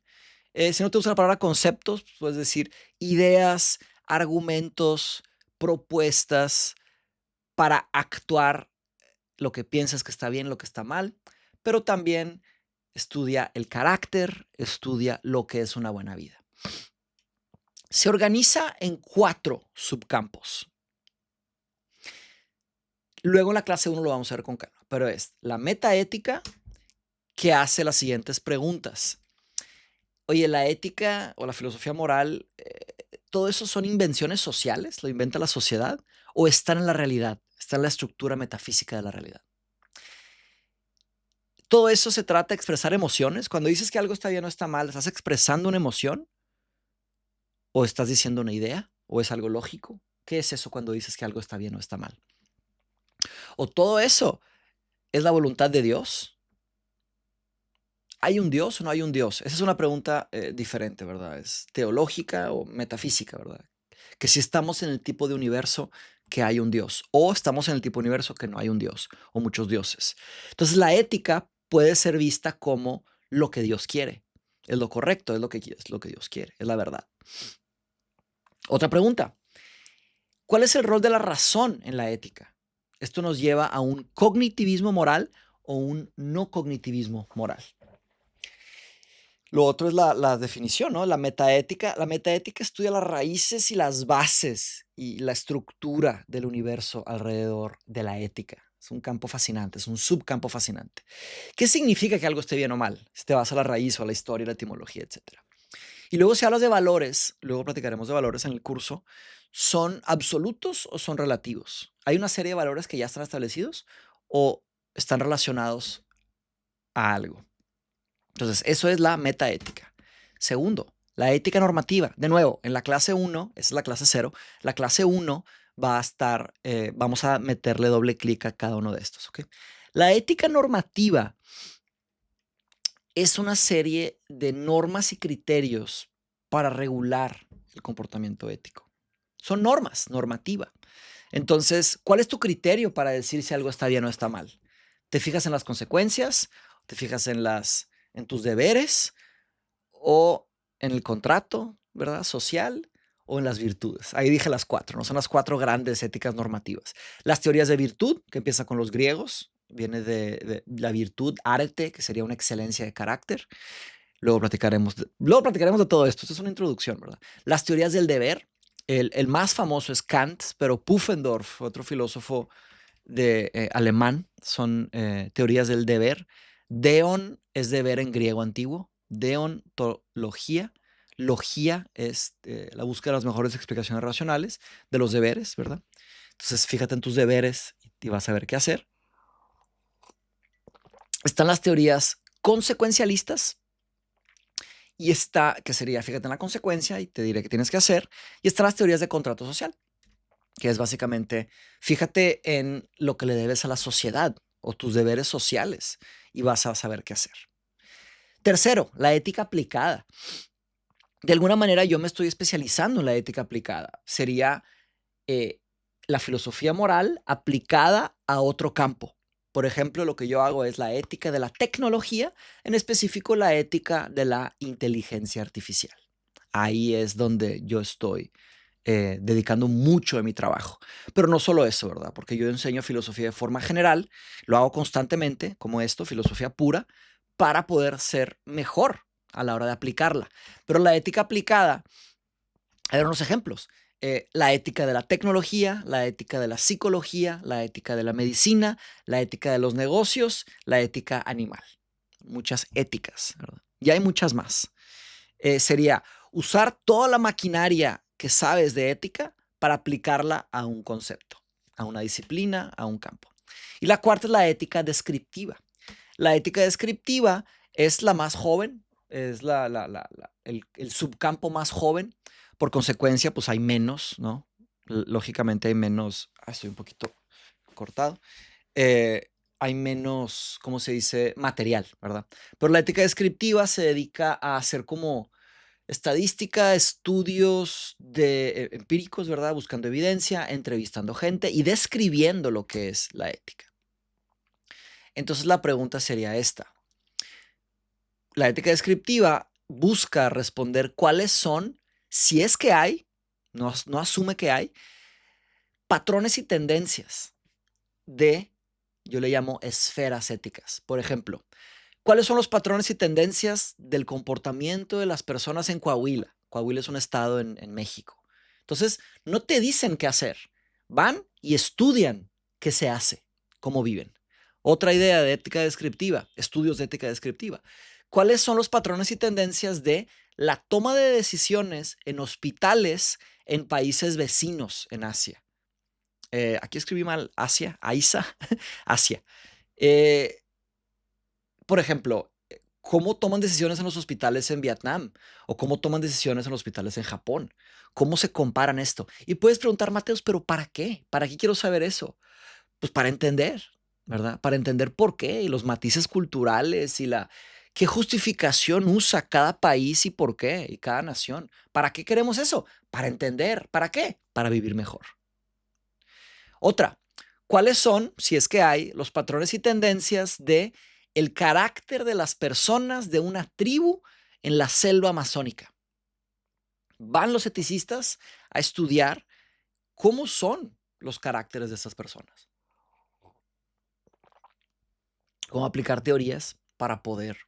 Si no te gusta la palabra conceptos, puedes decir ideas, argumentos, propuestas para actuar lo que piensas que está bien, lo que está mal, pero también estudia el carácter, estudia lo que es una buena vida. Se organiza en 4 subcampos. Luego en la clase 1 lo vamos a ver con calma, pero es la metaética, que hace las siguientes preguntas. Oye, la ética o la filosofía moral, ¿todo eso son invenciones sociales? ¿Lo inventa la sociedad? ¿O están en la realidad? Está en la estructura metafísica de la realidad. Todo eso se trata de expresar emociones. Cuando dices que algo está bien o está mal, ¿estás expresando una emoción? ¿O estás diciendo una idea? ¿O es algo lógico? ¿Qué es eso cuando dices que algo está bien o está mal? ¿O todo eso es la voluntad de Dios? ¿Hay un Dios o no hay un Dios? Esa es una pregunta diferente, ¿verdad? Es teológica o metafísica, ¿verdad? Que si estamos en el tipo de universo que hay un Dios, o estamos en el tipo de universo que no hay un Dios, o muchos dioses. Entonces la ética puede ser vista como lo que Dios quiere. Es lo correcto, es lo que Dios quiere, es la verdad. Otra pregunta. ¿Cuál es el rol de la razón en la ética? Esto nos lleva a un cognitivismo moral o un no cognitivismo moral. Lo otro es la definición, ¿no? La metaética. La metaética estudia las raíces y las bases y la estructura del universo alrededor de la ética. Es un campo fascinante, es un subcampo fascinante. ¿Qué significa que algo esté bien o mal? Si te vas a la raíz o a la historia, la etimología, etc. Y luego si hablas de valores, luego platicaremos de valores en el curso, ¿son absolutos o son relativos? ¿Hay una serie de valores que ya están establecidos o están relacionados a algo? Entonces, eso es la metaética. Segundo, la ética normativa. De nuevo, en la clase 1, esa es la clase 0, la clase 1 va a estar, vamos a meterle doble clic a cada uno de estos. ¿Okay? La ética normativa es una serie de normas y criterios para regular el comportamiento ético. Son normas, normativa. Entonces, ¿cuál es tu criterio para decir si algo está bien o está mal? ¿Te fijas en las consecuencias? ¿Te fijas en tus deberes? ¿O en el contrato, verdad, social? ¿O en las virtudes? Ahí dije las 4, ¿no? Son las 4 grandes éticas normativas. Las teorías de virtud, que empieza con los griegos, viene de la virtud, arte, que sería una excelencia de carácter. Luego platicaremos de todo esto. Esto es una introducción, ¿verdad? Las teorías del deber. El más famoso es Kant, pero Pufendorf, otro filósofo alemán, son teorías del deber. Deon es deber en griego antiguo. Deontología. Logía es la búsqueda de las mejores explicaciones racionales de los deberes, ¿verdad? Entonces, fíjate en tus deberes y vas a ver qué hacer. Están las teorías consecuencialistas. Y está, que sería, fíjate en la consecuencia y te diré qué tienes que hacer. Y están las teorías de contrato social, que es básicamente, fíjate en lo que le debes a la sociedad o tus deberes sociales y vas a saber qué hacer. Tercero, la ética aplicada. De alguna manera yo me estoy especializando en la ética aplicada. Sería la filosofía moral aplicada a otro campo. Por ejemplo, lo que yo hago es la ética de la tecnología, en específico la ética de la inteligencia artificial. Ahí es donde yo estoy dedicando mucho de mi trabajo. Pero no solo eso, ¿verdad? Porque yo enseño filosofía de forma general, lo hago constantemente, como esto, filosofía pura, para poder ser mejor a la hora de aplicarla. Pero la ética aplicada, hay unos ejemplos. La ética de la tecnología, la ética de la psicología, la ética de la medicina, la ética de los negocios, la ética animal. Muchas éticas, ¿verdad? Y hay muchas más. Sería usar toda la maquinaria que sabes de ética para aplicarla a un concepto, a una disciplina, a un campo. Y la cuarta es la ética descriptiva. La ética descriptiva es la más joven, es el subcampo más joven. Por consecuencia, pues hay menos, ¿no? Lógicamente hay menos. Estoy un poquito cortado. Hay menos, ¿cómo se dice? Material, ¿verdad? Pero la ética descriptiva se dedica a hacer como Estadística, estudios empíricos, ¿verdad? Buscando evidencia, entrevistando gente y describiendo lo que es la ética. Entonces la pregunta sería esta. La ética descriptiva busca responder cuáles son, si es que hay, no asume que hay, patrones y tendencias de, yo le llamo esferas éticas. Por ejemplo, ¿cuáles son los patrones y tendencias del comportamiento de las personas en Coahuila? Coahuila es un estado en México. Entonces, no te dicen qué hacer. Van y estudian qué se hace, cómo viven. Otra idea de ética descriptiva, estudios de ética descriptiva. ¿Cuáles son los patrones y tendencias de la toma de decisiones en hospitales en países vecinos en Asia? Aquí escribí mal, Asia, Aisa, Asia. Por ejemplo, ¿cómo toman decisiones en los hospitales en Vietnam? ¿O cómo toman decisiones en los hospitales en Japón? ¿Cómo se comparan esto? Y puedes preguntar, Mateos, ¿pero para qué? ¿Para qué quiero saber eso? Pues para entender, ¿verdad? Para entender por qué y los matices culturales y qué justificación usa cada país y por qué, y cada nación. ¿Para qué queremos eso? Para entender. ¿Para qué? Para vivir mejor. Otra, ¿cuáles son, si es que hay, los patrones y tendencias de el carácter de las personas de una tribu en la selva amazónica? Van los eticistas a estudiar cómo son los caracteres de estas personas, cómo aplicar teorías para poder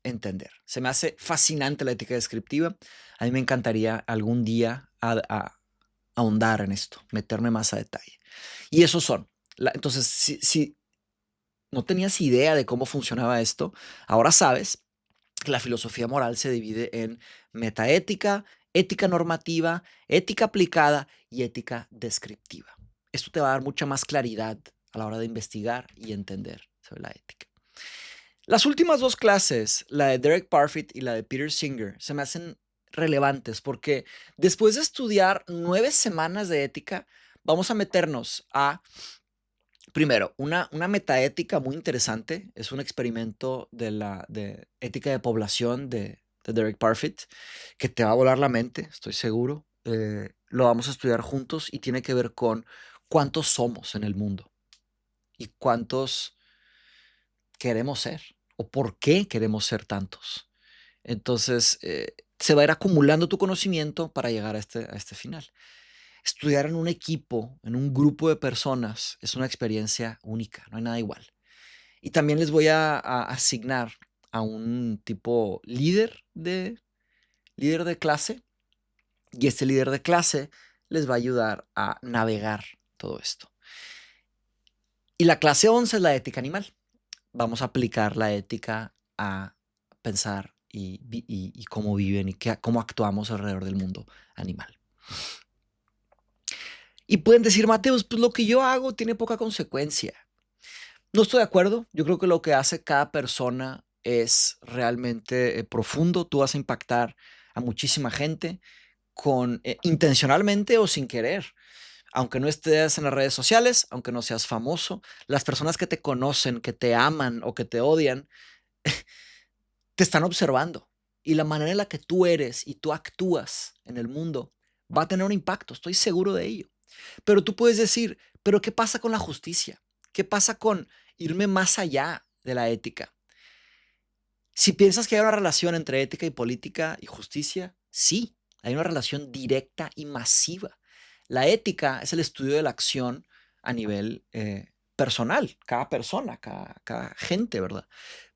entender. Se me hace fascinante la ética descriptiva. A mí me encantaría algún día ahondar en esto, meterme más a detalle. Y esos son. Entonces, si no tenías idea de cómo funcionaba esto, ahora sabes que la filosofía moral se divide en metaética, ética normativa, ética aplicada y ética descriptiva. Esto te va a dar mucha más claridad a la hora de investigar y entender sobre la ética. Las últimas dos clases, la de Derek Parfit y la de Peter Singer, se me hacen relevantes porque después de estudiar 9 semanas de ética, vamos a meternos a, primero, una metaética muy interesante. Es un experimento de ética de población de Derek Parfit que te va a volar la mente, estoy seguro. Lo vamos a estudiar juntos y tiene que ver con cuántos somos en el mundo y cuántos queremos ser o por qué queremos ser tantos. Entonces, se va a ir acumulando tu conocimiento para llegar a este final. Estudiar en un equipo, en un grupo de personas, es una experiencia única, no hay nada igual. Y también les voy a asignar a un tipo líder de clase, y este líder de clase les va a ayudar a navegar todo esto. Y la clase 11 es la ética animal. Vamos a aplicar la ética a pensar y cómo viven y cómo actuamos alrededor del mundo animal. Y pueden decir, Mateus, pues lo que yo hago tiene poca consecuencia. No estoy de acuerdo. Yo creo que lo que hace cada persona es realmente profundo. Tú vas a impactar a muchísima gente intencionalmente o sin querer. Aunque no estés en las redes sociales, aunque no seas famoso, las personas que te conocen, que te aman o que te odian, te están observando. Y la manera en la que tú eres y tú actúas en el mundo va a tener un impacto. Estoy seguro de ello. Pero tú puedes decir, ¿pero qué pasa con la justicia? ¿Qué pasa con irme más allá de la ética? Si piensas que hay una relación entre ética y política y justicia, sí, hay una relación directa y masiva. La ética es el estudio de la acción a nivel personal, cada persona, cada gente, ¿verdad?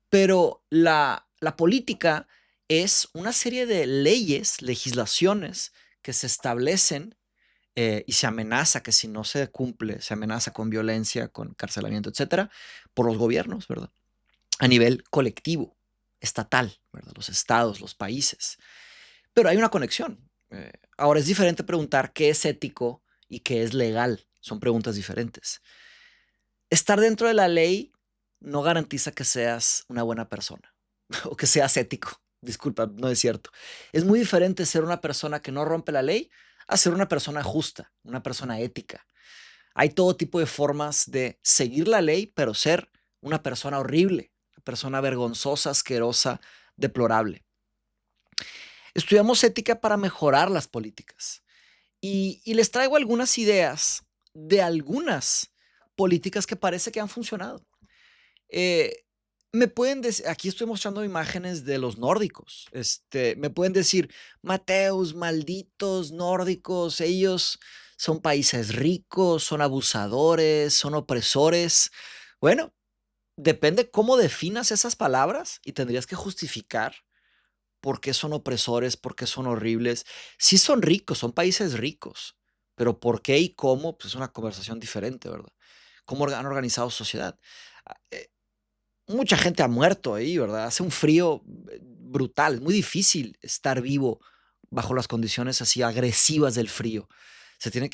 Pero la política es una serie de leyes, legislaciones que se establecen y se amenaza que si no se cumple, se amenaza con violencia, con encarcelamiento, etcétera, por los gobiernos, ¿verdad? A nivel colectivo, estatal, ¿verdad? Los estados, los países. Pero hay una conexión. Ahora es diferente preguntar qué es ético y qué es legal. Son preguntas diferentes. Estar dentro de la ley no garantiza que seas una buena persona o que seas ético. Disculpa, no es cierto. Es muy diferente ser una persona que no rompe la ley a ser una persona justa, una persona ética. Hay todo tipo de formas de seguir la ley, pero ser una persona horrible, una persona vergonzosa, asquerosa, deplorable. Estudiamos ética para mejorar las políticas. Y les traigo algunas ideas de algunas políticas que parece que han funcionado. Eh, me pueden decir, aquí estoy mostrando imágenes de los nórdicos. Me pueden decir, Mateus, malditos nórdicos, ellos son países ricos, son abusadores, son opresores. Bueno, depende cómo definas esas palabras y tendrías que justificar por qué son opresores, por qué son horribles. Sí son ricos, son países ricos, pero por qué y cómo, pues es una conversación diferente, ¿verdad? ¿Cómo han organizado sociedad? Ah, mucha gente ha muerto ahí, ¿verdad? Hace un frío brutal, es muy difícil estar vivo bajo las condiciones así agresivas del frío. Tiene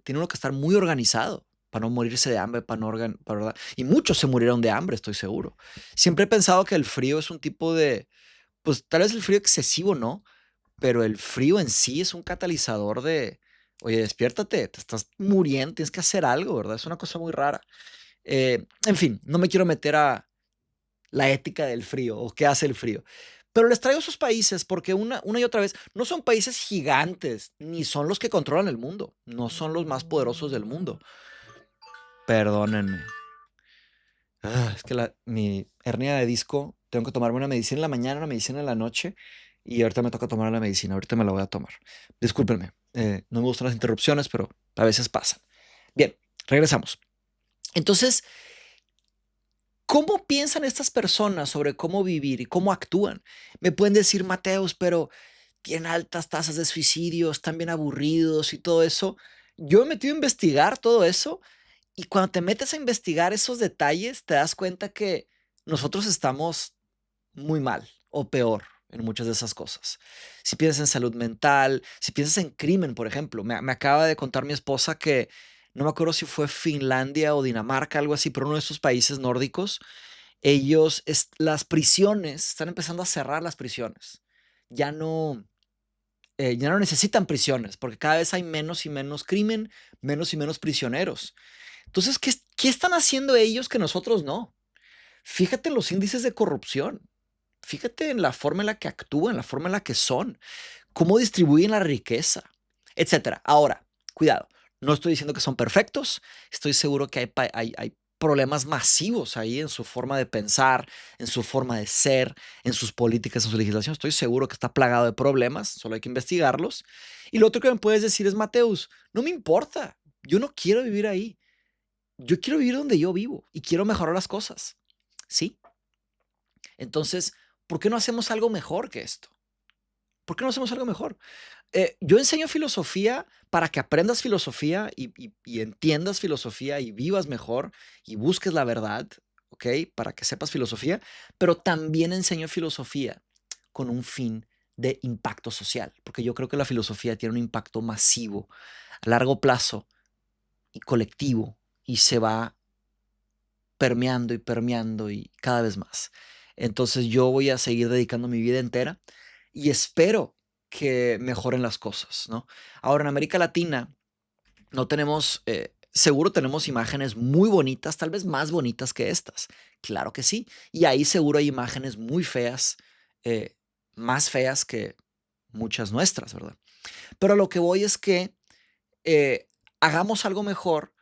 uno que estar muy organizado para no morirse de hambre, ¿verdad? Y muchos se murieron de hambre, estoy seguro. Siempre he pensado que el frío es un tipo de, pues tal vez el frío excesivo no, pero el frío en sí es un catalizador de, oye, despiértate, te estás muriendo, tienes que hacer algo, ¿verdad? Es una cosa muy rara. En fin, no me quiero meter a la ética del frío o qué hace el frío. Pero les traigo esos países porque una y otra vez no son países gigantes, ni son los que controlan el mundo, no son los más poderosos del mundo. Perdónenme. Es que mi hernia de disco, tengo que tomarme una medicina en la mañana, una medicina en la noche, y ahorita me toca tomar la medicina, ahorita me la voy a tomar. Discúlpenme, no me gustan las interrupciones, pero a veces pasan. Bien, regresamos. Entonces, ¿cómo piensan estas personas sobre cómo vivir y cómo actúan? Me pueden decir, Mateus, pero tienen altas tasas de suicidio, están bien aburridos y todo eso. Yo me he metido a investigar todo eso y cuando te metes a investigar esos detalles, te das cuenta que nosotros estamos muy mal o peor en muchas de esas cosas. Si piensas en salud mental, si piensas en crimen, por ejemplo, me acaba de contar mi esposa que no me acuerdo si fue Finlandia o Dinamarca, algo así, pero uno de esos países nórdicos, las prisiones, están empezando a cerrar las prisiones. Ya no, ya no necesitan prisiones porque cada vez hay menos y menos crimen, menos y menos prisioneros. Entonces, ¿qué están haciendo ellos que nosotros no? Fíjate en los índices de corrupción. Fíjate en la forma en la que actúan, la forma en la que son, cómo distribuyen la riqueza, etcétera. Ahora, cuidado, no estoy diciendo que son perfectos, estoy seguro que hay problemas masivos ahí en su forma de pensar, en su forma de ser, en sus políticas, en su legislación. Estoy seguro que está plagado de problemas, solo hay que investigarlos. Y lo otro que me puedes decir es, Mateus, no me importa, yo no quiero vivir ahí, yo quiero vivir donde yo vivo y quiero mejorar las cosas. ¿Sí? Entonces, ¿por qué no hacemos algo mejor que esto? ¿Por qué no hacemos algo mejor? Yo enseño filosofía para que aprendas filosofía y entiendas filosofía y vivas mejor y busques la verdad, ¿ok? Para que sepas filosofía, pero también enseño filosofía con un fin de impacto social, porque yo creo que la filosofía tiene un impacto masivo, a largo plazo y colectivo, y se va permeando y cada vez más. Entonces yo voy a seguir dedicando mi vida entera y espero que mejoren las cosas, ¿no? Ahora en América Latina no tenemos, seguro tenemos imágenes muy bonitas, tal vez más bonitas que estas. Claro que sí. Y ahí seguro hay imágenes muy feas, eh, más feas que muchas nuestras, ¿verdad? Pero a lo que voy es que hagamos algo mejor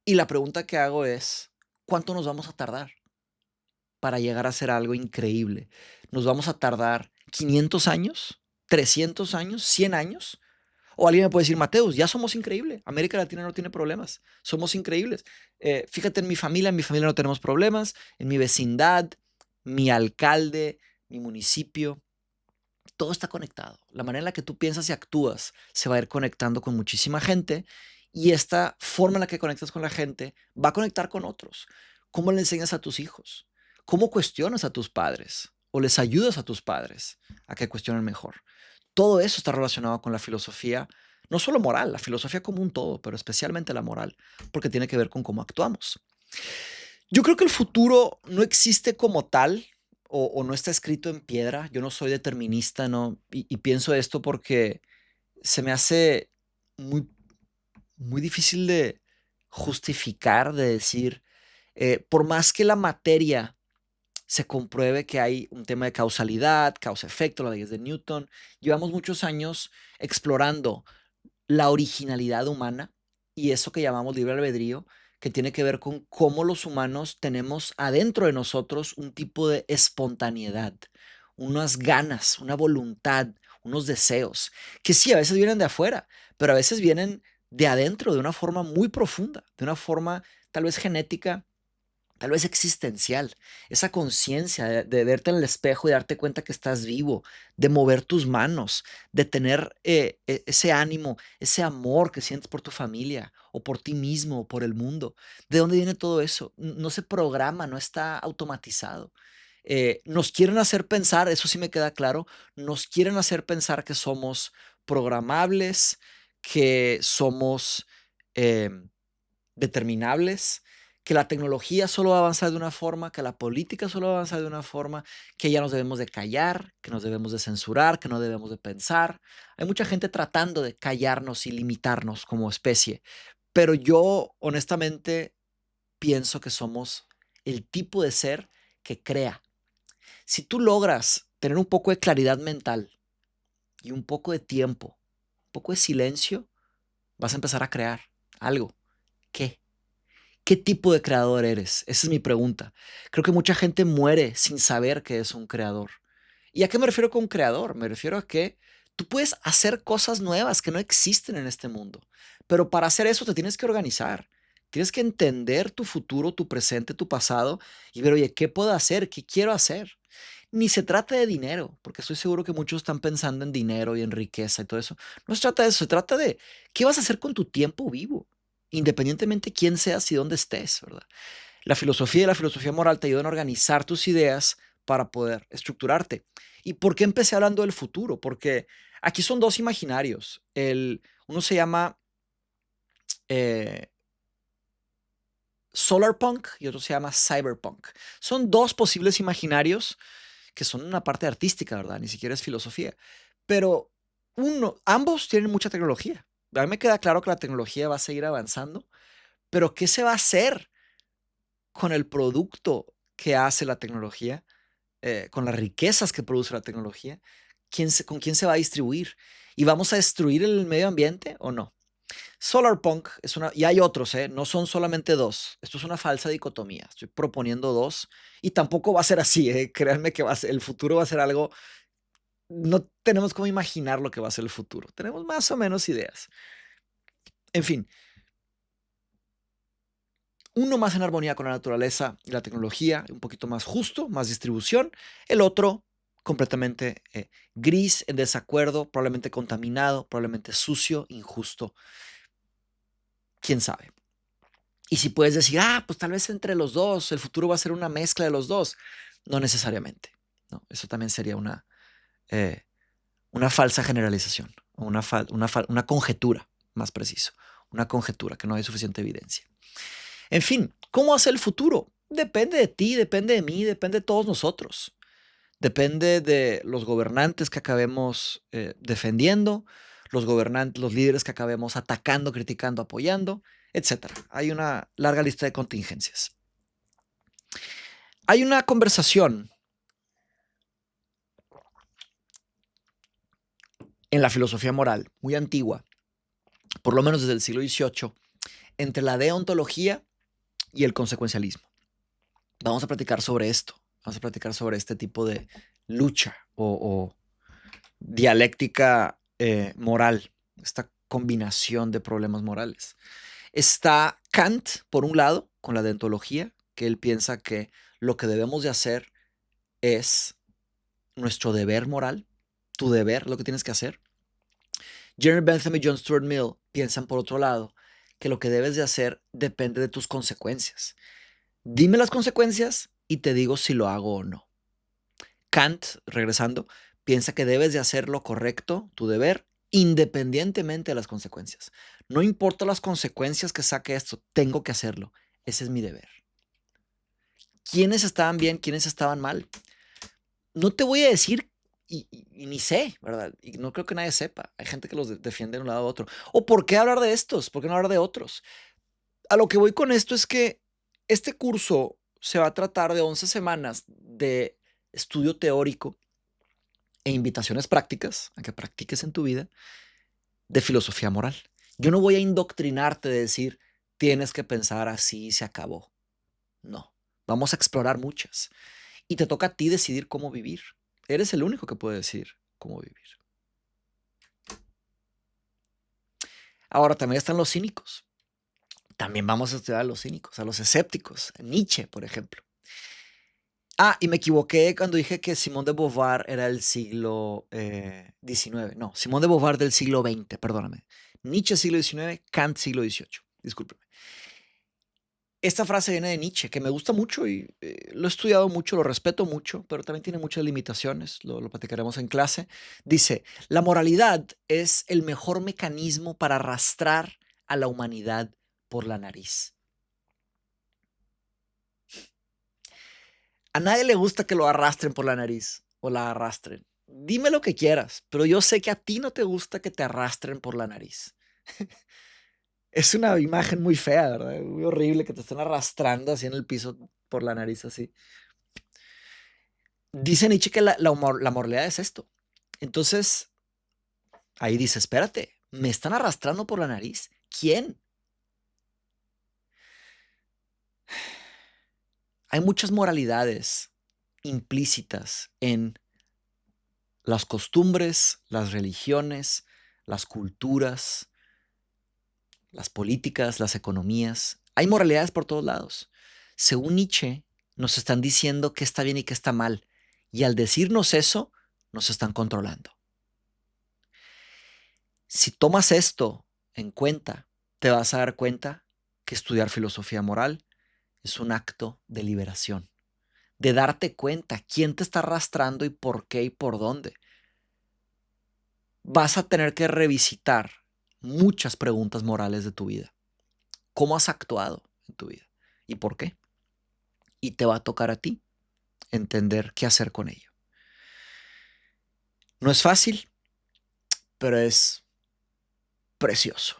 y la pregunta que hago es, ¿cuánto nos vamos a tardar para llegar a ser algo increíble? ¿Nos vamos a tardar 500 años? ¿300 años? ¿100 años? O alguien me puede decir, Mateus, ya somos increíbles. América Latina no tiene problemas. Somos increíbles. Fíjate en mi familia no tenemos problemas. En mi vecindad, mi alcalde, mi municipio, todo está conectado. La manera en la que tú piensas y actúas se va a ir conectando con muchísima gente y esta forma en la que conectas con la gente va a conectar con otros. ¿Cómo le enseñas a tus hijos? ¿Cómo cuestionas a tus padres? ¿O les ayudas a tus padres a que cuestionen mejor? Todo eso está relacionado con la filosofía, no solo moral, la filosofía como un todo, pero especialmente la moral, porque tiene que ver con cómo actuamos. Yo creo que el futuro no existe como tal o no está escrito en piedra. Yo no soy determinista, ¿no? Y pienso esto porque se me hace muy, muy difícil de justificar, de decir, por más que la materia se compruebe que hay un tema de causalidad, causa-efecto, las leyes de Newton. Llevamos muchos años explorando la originalidad humana y eso que llamamos libre albedrío, que tiene que ver con cómo los humanos tenemos adentro de nosotros un tipo de espontaneidad, unas ganas, una voluntad, unos deseos, que sí, a veces vienen de afuera, pero a veces vienen de adentro de una forma muy profunda, de una forma tal vez genética, tal vez existencial, esa conciencia de verte en el espejo y darte cuenta que estás vivo, de mover tus manos, de tener ese ánimo, ese amor que sientes por tu familia o por ti mismo o por el mundo. ¿De dónde viene todo eso? No se programa, no está automatizado. Nos quieren hacer pensar, eso sí me queda claro, nos quieren hacer pensar que somos programables, que somos determinables, que la tecnología solo va a avanzar de una forma, que la política solo va a avanzar de una forma, que ya nos debemos de callar, que nos debemos de censurar, que no debemos de pensar. Hay mucha gente tratando de callarnos y limitarnos como especie, pero yo honestamente pienso que somos el tipo de ser que crea. Si tú logras tener un poco de claridad mental y un poco de tiempo, un poco de silencio, vas a empezar a crear algo. ¿Qué? ¿Qué tipo de creador eres? Esa es mi pregunta. Creo que mucha gente muere sin saber que es un creador. ¿Y a qué me refiero con creador? Me refiero a que tú puedes hacer cosas nuevas que no existen en este mundo, pero para hacer eso te tienes que organizar. Tienes que entender tu futuro, tu presente, tu pasado y ver, oye, ¿qué puedo hacer? ¿Qué quiero hacer? Ni se trata de dinero, porque estoy seguro que muchos están pensando en dinero y en riqueza y todo eso. No se trata de eso, se trata de qué vas a hacer con tu tiempo vivo, independientemente quién seas y dónde estés, ¿verdad? La filosofía y la filosofía moral te ayudan a organizar tus ideas para poder estructurarte. ¿Y por qué empecé hablando del futuro? Porque aquí son dos imaginarios. Uno se llama eh, Solarpunk y otro se llama Cyberpunk. Son dos posibles imaginarios que son una parte artística, ¿verdad? Ni siquiera es filosofía. Pero ambos tienen mucha tecnología. A mí me queda claro que la tecnología va a seguir avanzando, pero ¿qué se va a hacer con el producto que hace la tecnología, con las riquezas que produce la tecnología? ¿Con quién se va a distribuir? ¿Y vamos a destruir el medio ambiente o no? Solarpunk es una, y hay otros, ¿eh? No son solamente dos. Esto es una falsa dicotomía. Estoy proponiendo dos y tampoco va a ser así, ¿eh? Créanme que el futuro va a ser algo. No tenemos cómo imaginar lo que va a ser el futuro. Tenemos más o menos ideas. En fin, uno más en armonía con la naturaleza y la tecnología, un poquito más justo, más distribución. El otro completamente gris, en desacuerdo, probablemente contaminado, probablemente sucio, injusto. ¿Quién sabe? Y si puedes decir, pues tal vez entre los dos, el futuro va a ser una mezcla de los dos. No necesariamente. No, eso también sería eh, una falsa generalización, o una conjetura, más preciso. Una conjetura, que no hay suficiente evidencia. En fin, ¿cómo hace el futuro? Depende de ti, depende de mí, depende de todos nosotros. Depende de los gobernantes que acabemos defendiendo, los líderes que acabemos atacando, criticando, apoyando, etcétera. Hay una larga lista de contingencias. Hay una conversación en la filosofía moral muy antigua, por lo menos desde el siglo XVIII, entre la deontología y el consecuencialismo. Vamos a platicar sobre esto. Vamos a platicar sobre este tipo de lucha o dialéctica moral, esta combinación de problemas morales. Está Kant, por un lado, con la deontología, que él piensa que lo que debemos de hacer es nuestro deber moral, tu deber, lo que tienes que hacer. Jeremy Bentham y John Stuart Mill piensan, por otro lado, que lo que debes de hacer depende de tus consecuencias. Dime las consecuencias y te digo si lo hago o no. Kant, regresando, piensa que debes de hacer lo correcto, tu deber, independientemente de las consecuencias. No importa las consecuencias que saque esto, tengo que hacerlo. Ese es mi deber. ¿Quiénes estaban bien, quiénes estaban mal? No te voy a decir y ni sé, ¿verdad? Y no creo que nadie sepa. Hay gente que los defiende de un lado a otro. ¿O por qué hablar de estos? ¿Por qué no hablar de otros? A lo que voy con esto es que este curso se va a tratar de 11 semanas de estudio teórico e invitaciones prácticas a que practiques en tu vida de filosofía moral. Yo no voy a indoctrinarte de decir, tienes que pensar así y se acabó. No, vamos a explorar muchas. Y te toca a ti decidir cómo vivir. Eres el único que puede decidir cómo vivir. Ahora también están los cínicos. También vamos a estudiar a los cínicos, a los escépticos. Nietzsche, por ejemplo. Y me equivoqué cuando dije que Simone de Beauvoir era del siglo XIX. No, Simone de Beauvoir del siglo XX, perdóname. Nietzsche siglo XIX, Kant siglo XVIII. Discúlpeme. Esta frase viene de Nietzsche, que me gusta mucho y lo he estudiado mucho, lo respeto mucho, pero también tiene muchas limitaciones, lo platicaremos en clase. Dice, la moralidad es el mejor mecanismo para arrastrar a la humanidad por la nariz. A nadie le gusta que lo arrastren por la nariz o la arrastren. Dime lo que quieras, pero yo sé que a ti no te gusta que te arrastren por la nariz. Es una imagen muy fea, ¿verdad? Muy horrible que te estén arrastrando así en el piso por la nariz así. Dice Nietzsche que la moralidad es esto. Entonces, ahí dice, espérate, ¿me están arrastrando por la nariz? ¿Quién? Hay muchas moralidades implícitas en las costumbres, las religiones, las culturas, las políticas, las economías. Hay moralidades por todos lados. Según Nietzsche, nos están diciendo qué está bien y qué está mal. Y al decirnos eso, nos están controlando. Si tomas esto en cuenta, te vas a dar cuenta que estudiar filosofía moral es un acto de liberación, de darte cuenta quién te está arrastrando y por qué y por dónde. Vas a tener que revisitar muchas preguntas morales de tu vida. ¿Cómo has actuado en tu vida? ¿Y por qué? Y te va a tocar a ti entender qué hacer con ello. No es fácil, pero es precioso.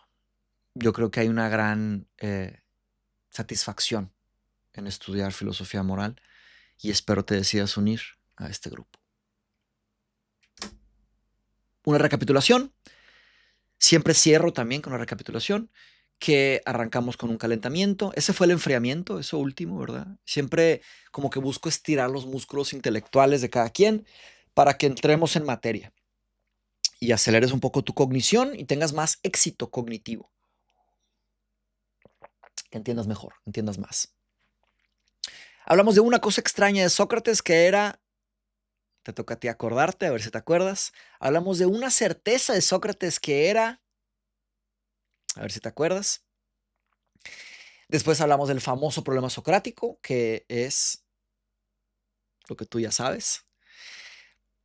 Yo creo que hay una gran satisfacción en estudiar filosofía moral y espero te decidas unir a este grupo. Una recapitulación. Siempre cierro también con una recapitulación, que arrancamos con un calentamiento. Ese fue el enfriamiento, eso último, ¿verdad? Siempre como que busco estirar los músculos intelectuales de cada quien para que entremos en materia y aceleres un poco tu cognición y tengas más éxito cognitivo. Que entiendas mejor, entiendas más. Hablamos de una cosa extraña de Sócrates que era, te toca a ti acordarte, a ver si te acuerdas. Hablamos de una certeza de Sócrates que era, a ver si te acuerdas. Después hablamos del famoso problema socrático, que es lo que tú ya sabes.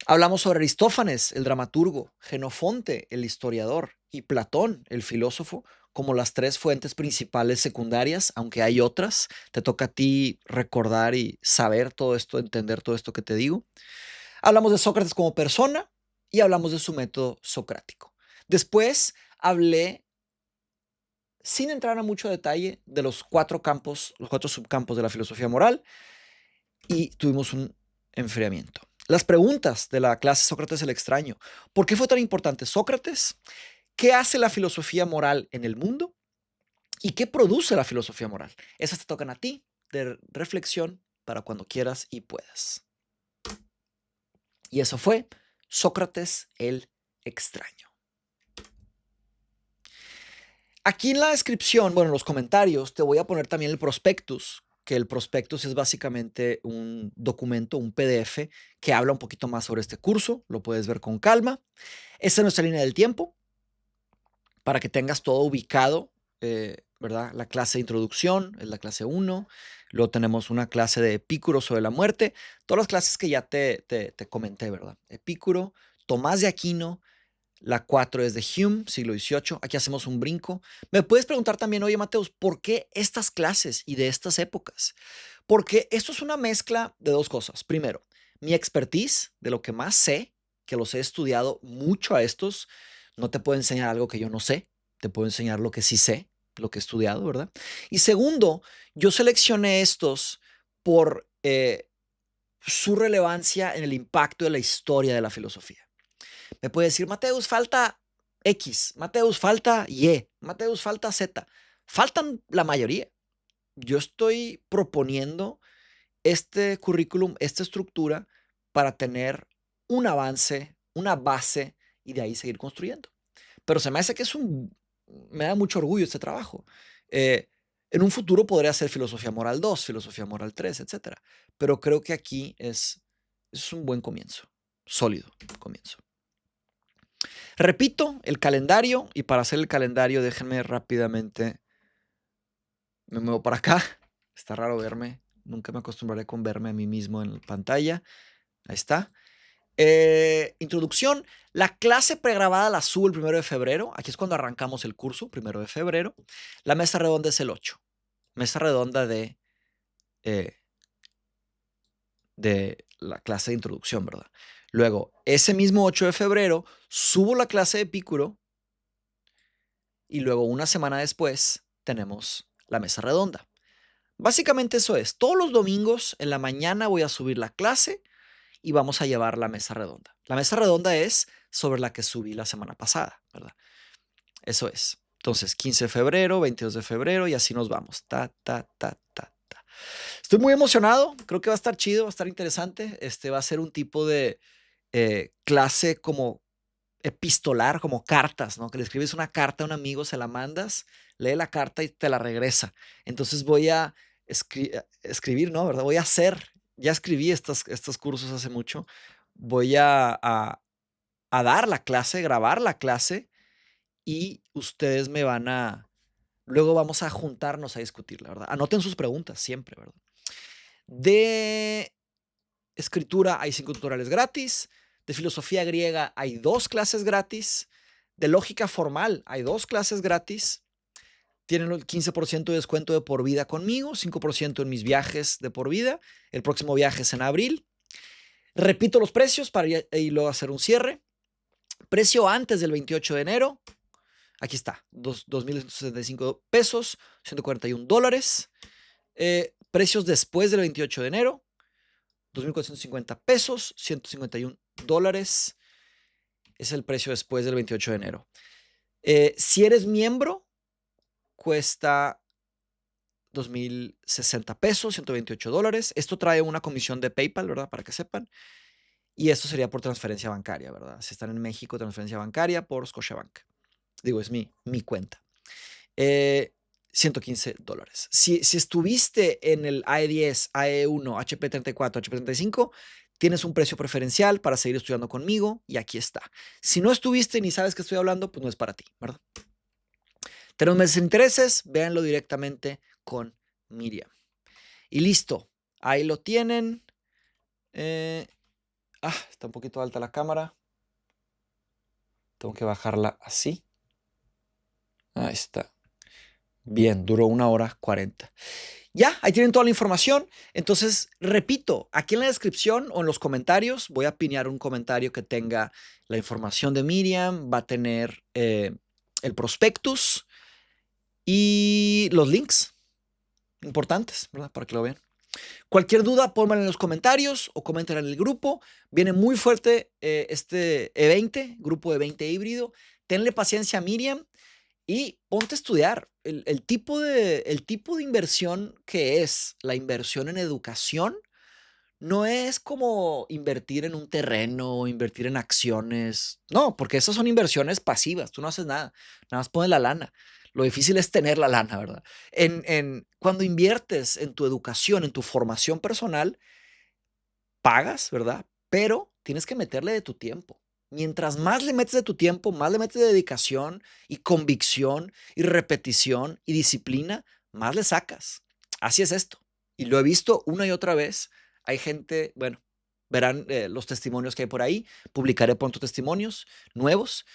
Hablamos sobre Aristófanes, el dramaturgo, Jenofonte, el historiador, y Platón, el filósofo, como las tres fuentes principales secundarias, aunque hay otras. Te toca a ti recordar y saber todo esto, entender todo esto que te digo. Hablamos de Sócrates como persona y hablamos de su método socrático. Después hablé, sin entrar a mucho detalle, de los cuatro subcampos de la filosofía moral y tuvimos un enfriamiento. Las preguntas de la clase Sócrates el extraño. ¿Por qué fue tan importante Sócrates? ¿Qué hace la filosofía moral en el mundo? ¿Y qué produce la filosofía moral? Esas te tocan a ti de reflexión para cuando quieras y puedas. Y eso fue Sócrates el extraño. Aquí en la descripción, bueno, en los comentarios, te voy a poner también el prospectus, que el prospectus es básicamente un documento, un PDF, que habla un poquito más sobre este curso. Lo puedes ver con calma. Esta es nuestra línea del tiempo, para que tengas todo ubicado, ¿verdad? La clase de introducción es la clase 1. Luego tenemos una clase de Epicuro sobre la muerte. Todas las clases que ya te comenté, ¿verdad? Epicuro, Tomás de Aquino. La 4 es de Hume, siglo XVIII. Aquí hacemos un brinco. Me puedes preguntar también, oye, Mateus, ¿por qué estas clases y de estas épocas? Porque esto es una mezcla de dos cosas. Primero, mi expertise, de lo que más sé, que los he estudiado mucho a estos. No te puedo enseñar algo que yo no sé. Te puedo enseñar lo que sí sé, lo que he estudiado, ¿verdad? Y segundo, yo seleccioné estos por su relevancia en el impacto de la historia de la filosofía. Me puede decir, Mateus, falta X, Mateus, falta Y, Mateus, falta Z. Faltan la mayoría. Yo estoy proponiendo este currículum, esta estructura, para tener un avance, una base y de ahí seguir construyendo. Pero se me hace que me da mucho orgullo este trabajo. En un futuro podría ser filosofía moral 2, filosofía moral 3, etcétera. Pero creo que aquí es un buen comienzo, sólido comienzo. Repito el calendario, y para hacer el calendario déjenme rápidamente, me muevo para acá. Está raro verme, nunca me acostumbraré con verme a mí mismo en la pantalla. Ahí está. Introducción. La clase pregrabada la subo el 1 de febrero. Aquí es cuando arrancamos el curso, 1 de febrero. La mesa redonda es el 8. Mesa redonda de la clase de introducción, ¿verdad? Luego, ese mismo 8 de febrero, subo la clase de Epicuro y luego una semana después tenemos la mesa redonda. Básicamente eso es. Todos los domingos en la mañana voy a subir la clase y vamos a llevar la mesa redonda. La mesa redonda es sobre la que subí la semana pasada, ¿verdad? Eso es. Entonces, 15 de febrero, 22 de febrero y así nos vamos. Estoy muy emocionado. Creo que va a estar chido, va a estar interesante. Va a ser un tipo de clase como epistolar, como cartas, ¿no? Que le escribes una carta a un amigo, se la mandas, lee la carta y te la regresa. Entonces voy a escribir, ¿no? ¿Verdad? Voy a hacer, ya escribí estos cursos hace mucho, voy a dar la clase, grabar la clase y ustedes me van a, luego vamos a juntarnos a discutirla, ¿verdad? Anoten sus preguntas siempre, ¿verdad? De escritura hay 5 tutoriales gratis. De filosofía griega hay 2 clases gratis. De lógica formal hay 2 clases gratis. Tienen el 15% de descuento de por vida conmigo, 5% en mis viajes de por vida. El próximo viaje es en abril. Repito los precios para y luego hacer un cierre. Precio antes del 28 de enero. Aquí está, 2.165 pesos, $141. Precios después del 28 de enero. 2.450 pesos, $151. Es el precio después del 28 de enero. Si eres miembro, cuesta 2.060 pesos, $128. Esto trae una comisión de PayPal, ¿verdad? Para que sepan. Y esto sería por transferencia bancaria, ¿verdad? Si están en México, transferencia bancaria por Scotiabank. Digo, es mi cuenta. $115. Si estuviste en el AE10, AE1, HP34, HP35, tienes un precio preferencial para seguir estudiando conmigo y aquí está. Si no estuviste ni sabes que estoy hablando, pues no es para ti, ¿verdad? Tenemos meses de intereses, véanlo directamente con Miriam. Y listo, ahí lo tienen. Está un poquito alta la cámara. Tengo que bajarla así. Ahí está. Bien, duró 1 hora 40. Ya, ahí tienen toda la información. Entonces, repito, aquí en la descripción o en los comentarios voy a pinear un comentario que tenga la información de Miriam, va a tener el prospectus y los links importantes, ¿verdad? Para que lo vean. Cualquier duda, pónganla en los comentarios o coméntenla en el grupo. Viene muy fuerte este E20, grupo de 20 híbrido. Tenle paciencia a Miriam. Y ponte a estudiar el tipo de inversión que es la inversión en educación. No es como invertir en un terreno o invertir en acciones. No, porque esas son inversiones pasivas. Tú no haces nada. Nada más pones la lana. Lo difícil es tener la lana, ¿verdad? Cuando inviertes en tu educación, en tu formación personal, pagas, ¿verdad? Pero tienes que meterle de tu tiempo. Mientras más le metes de tu tiempo, más le metes de dedicación y convicción y repetición y disciplina, más le sacas. Así es esto. Y lo he visto una y otra vez. Hay gente, bueno, verán los testimonios que hay por ahí. Publicaré pronto testimonios nuevos.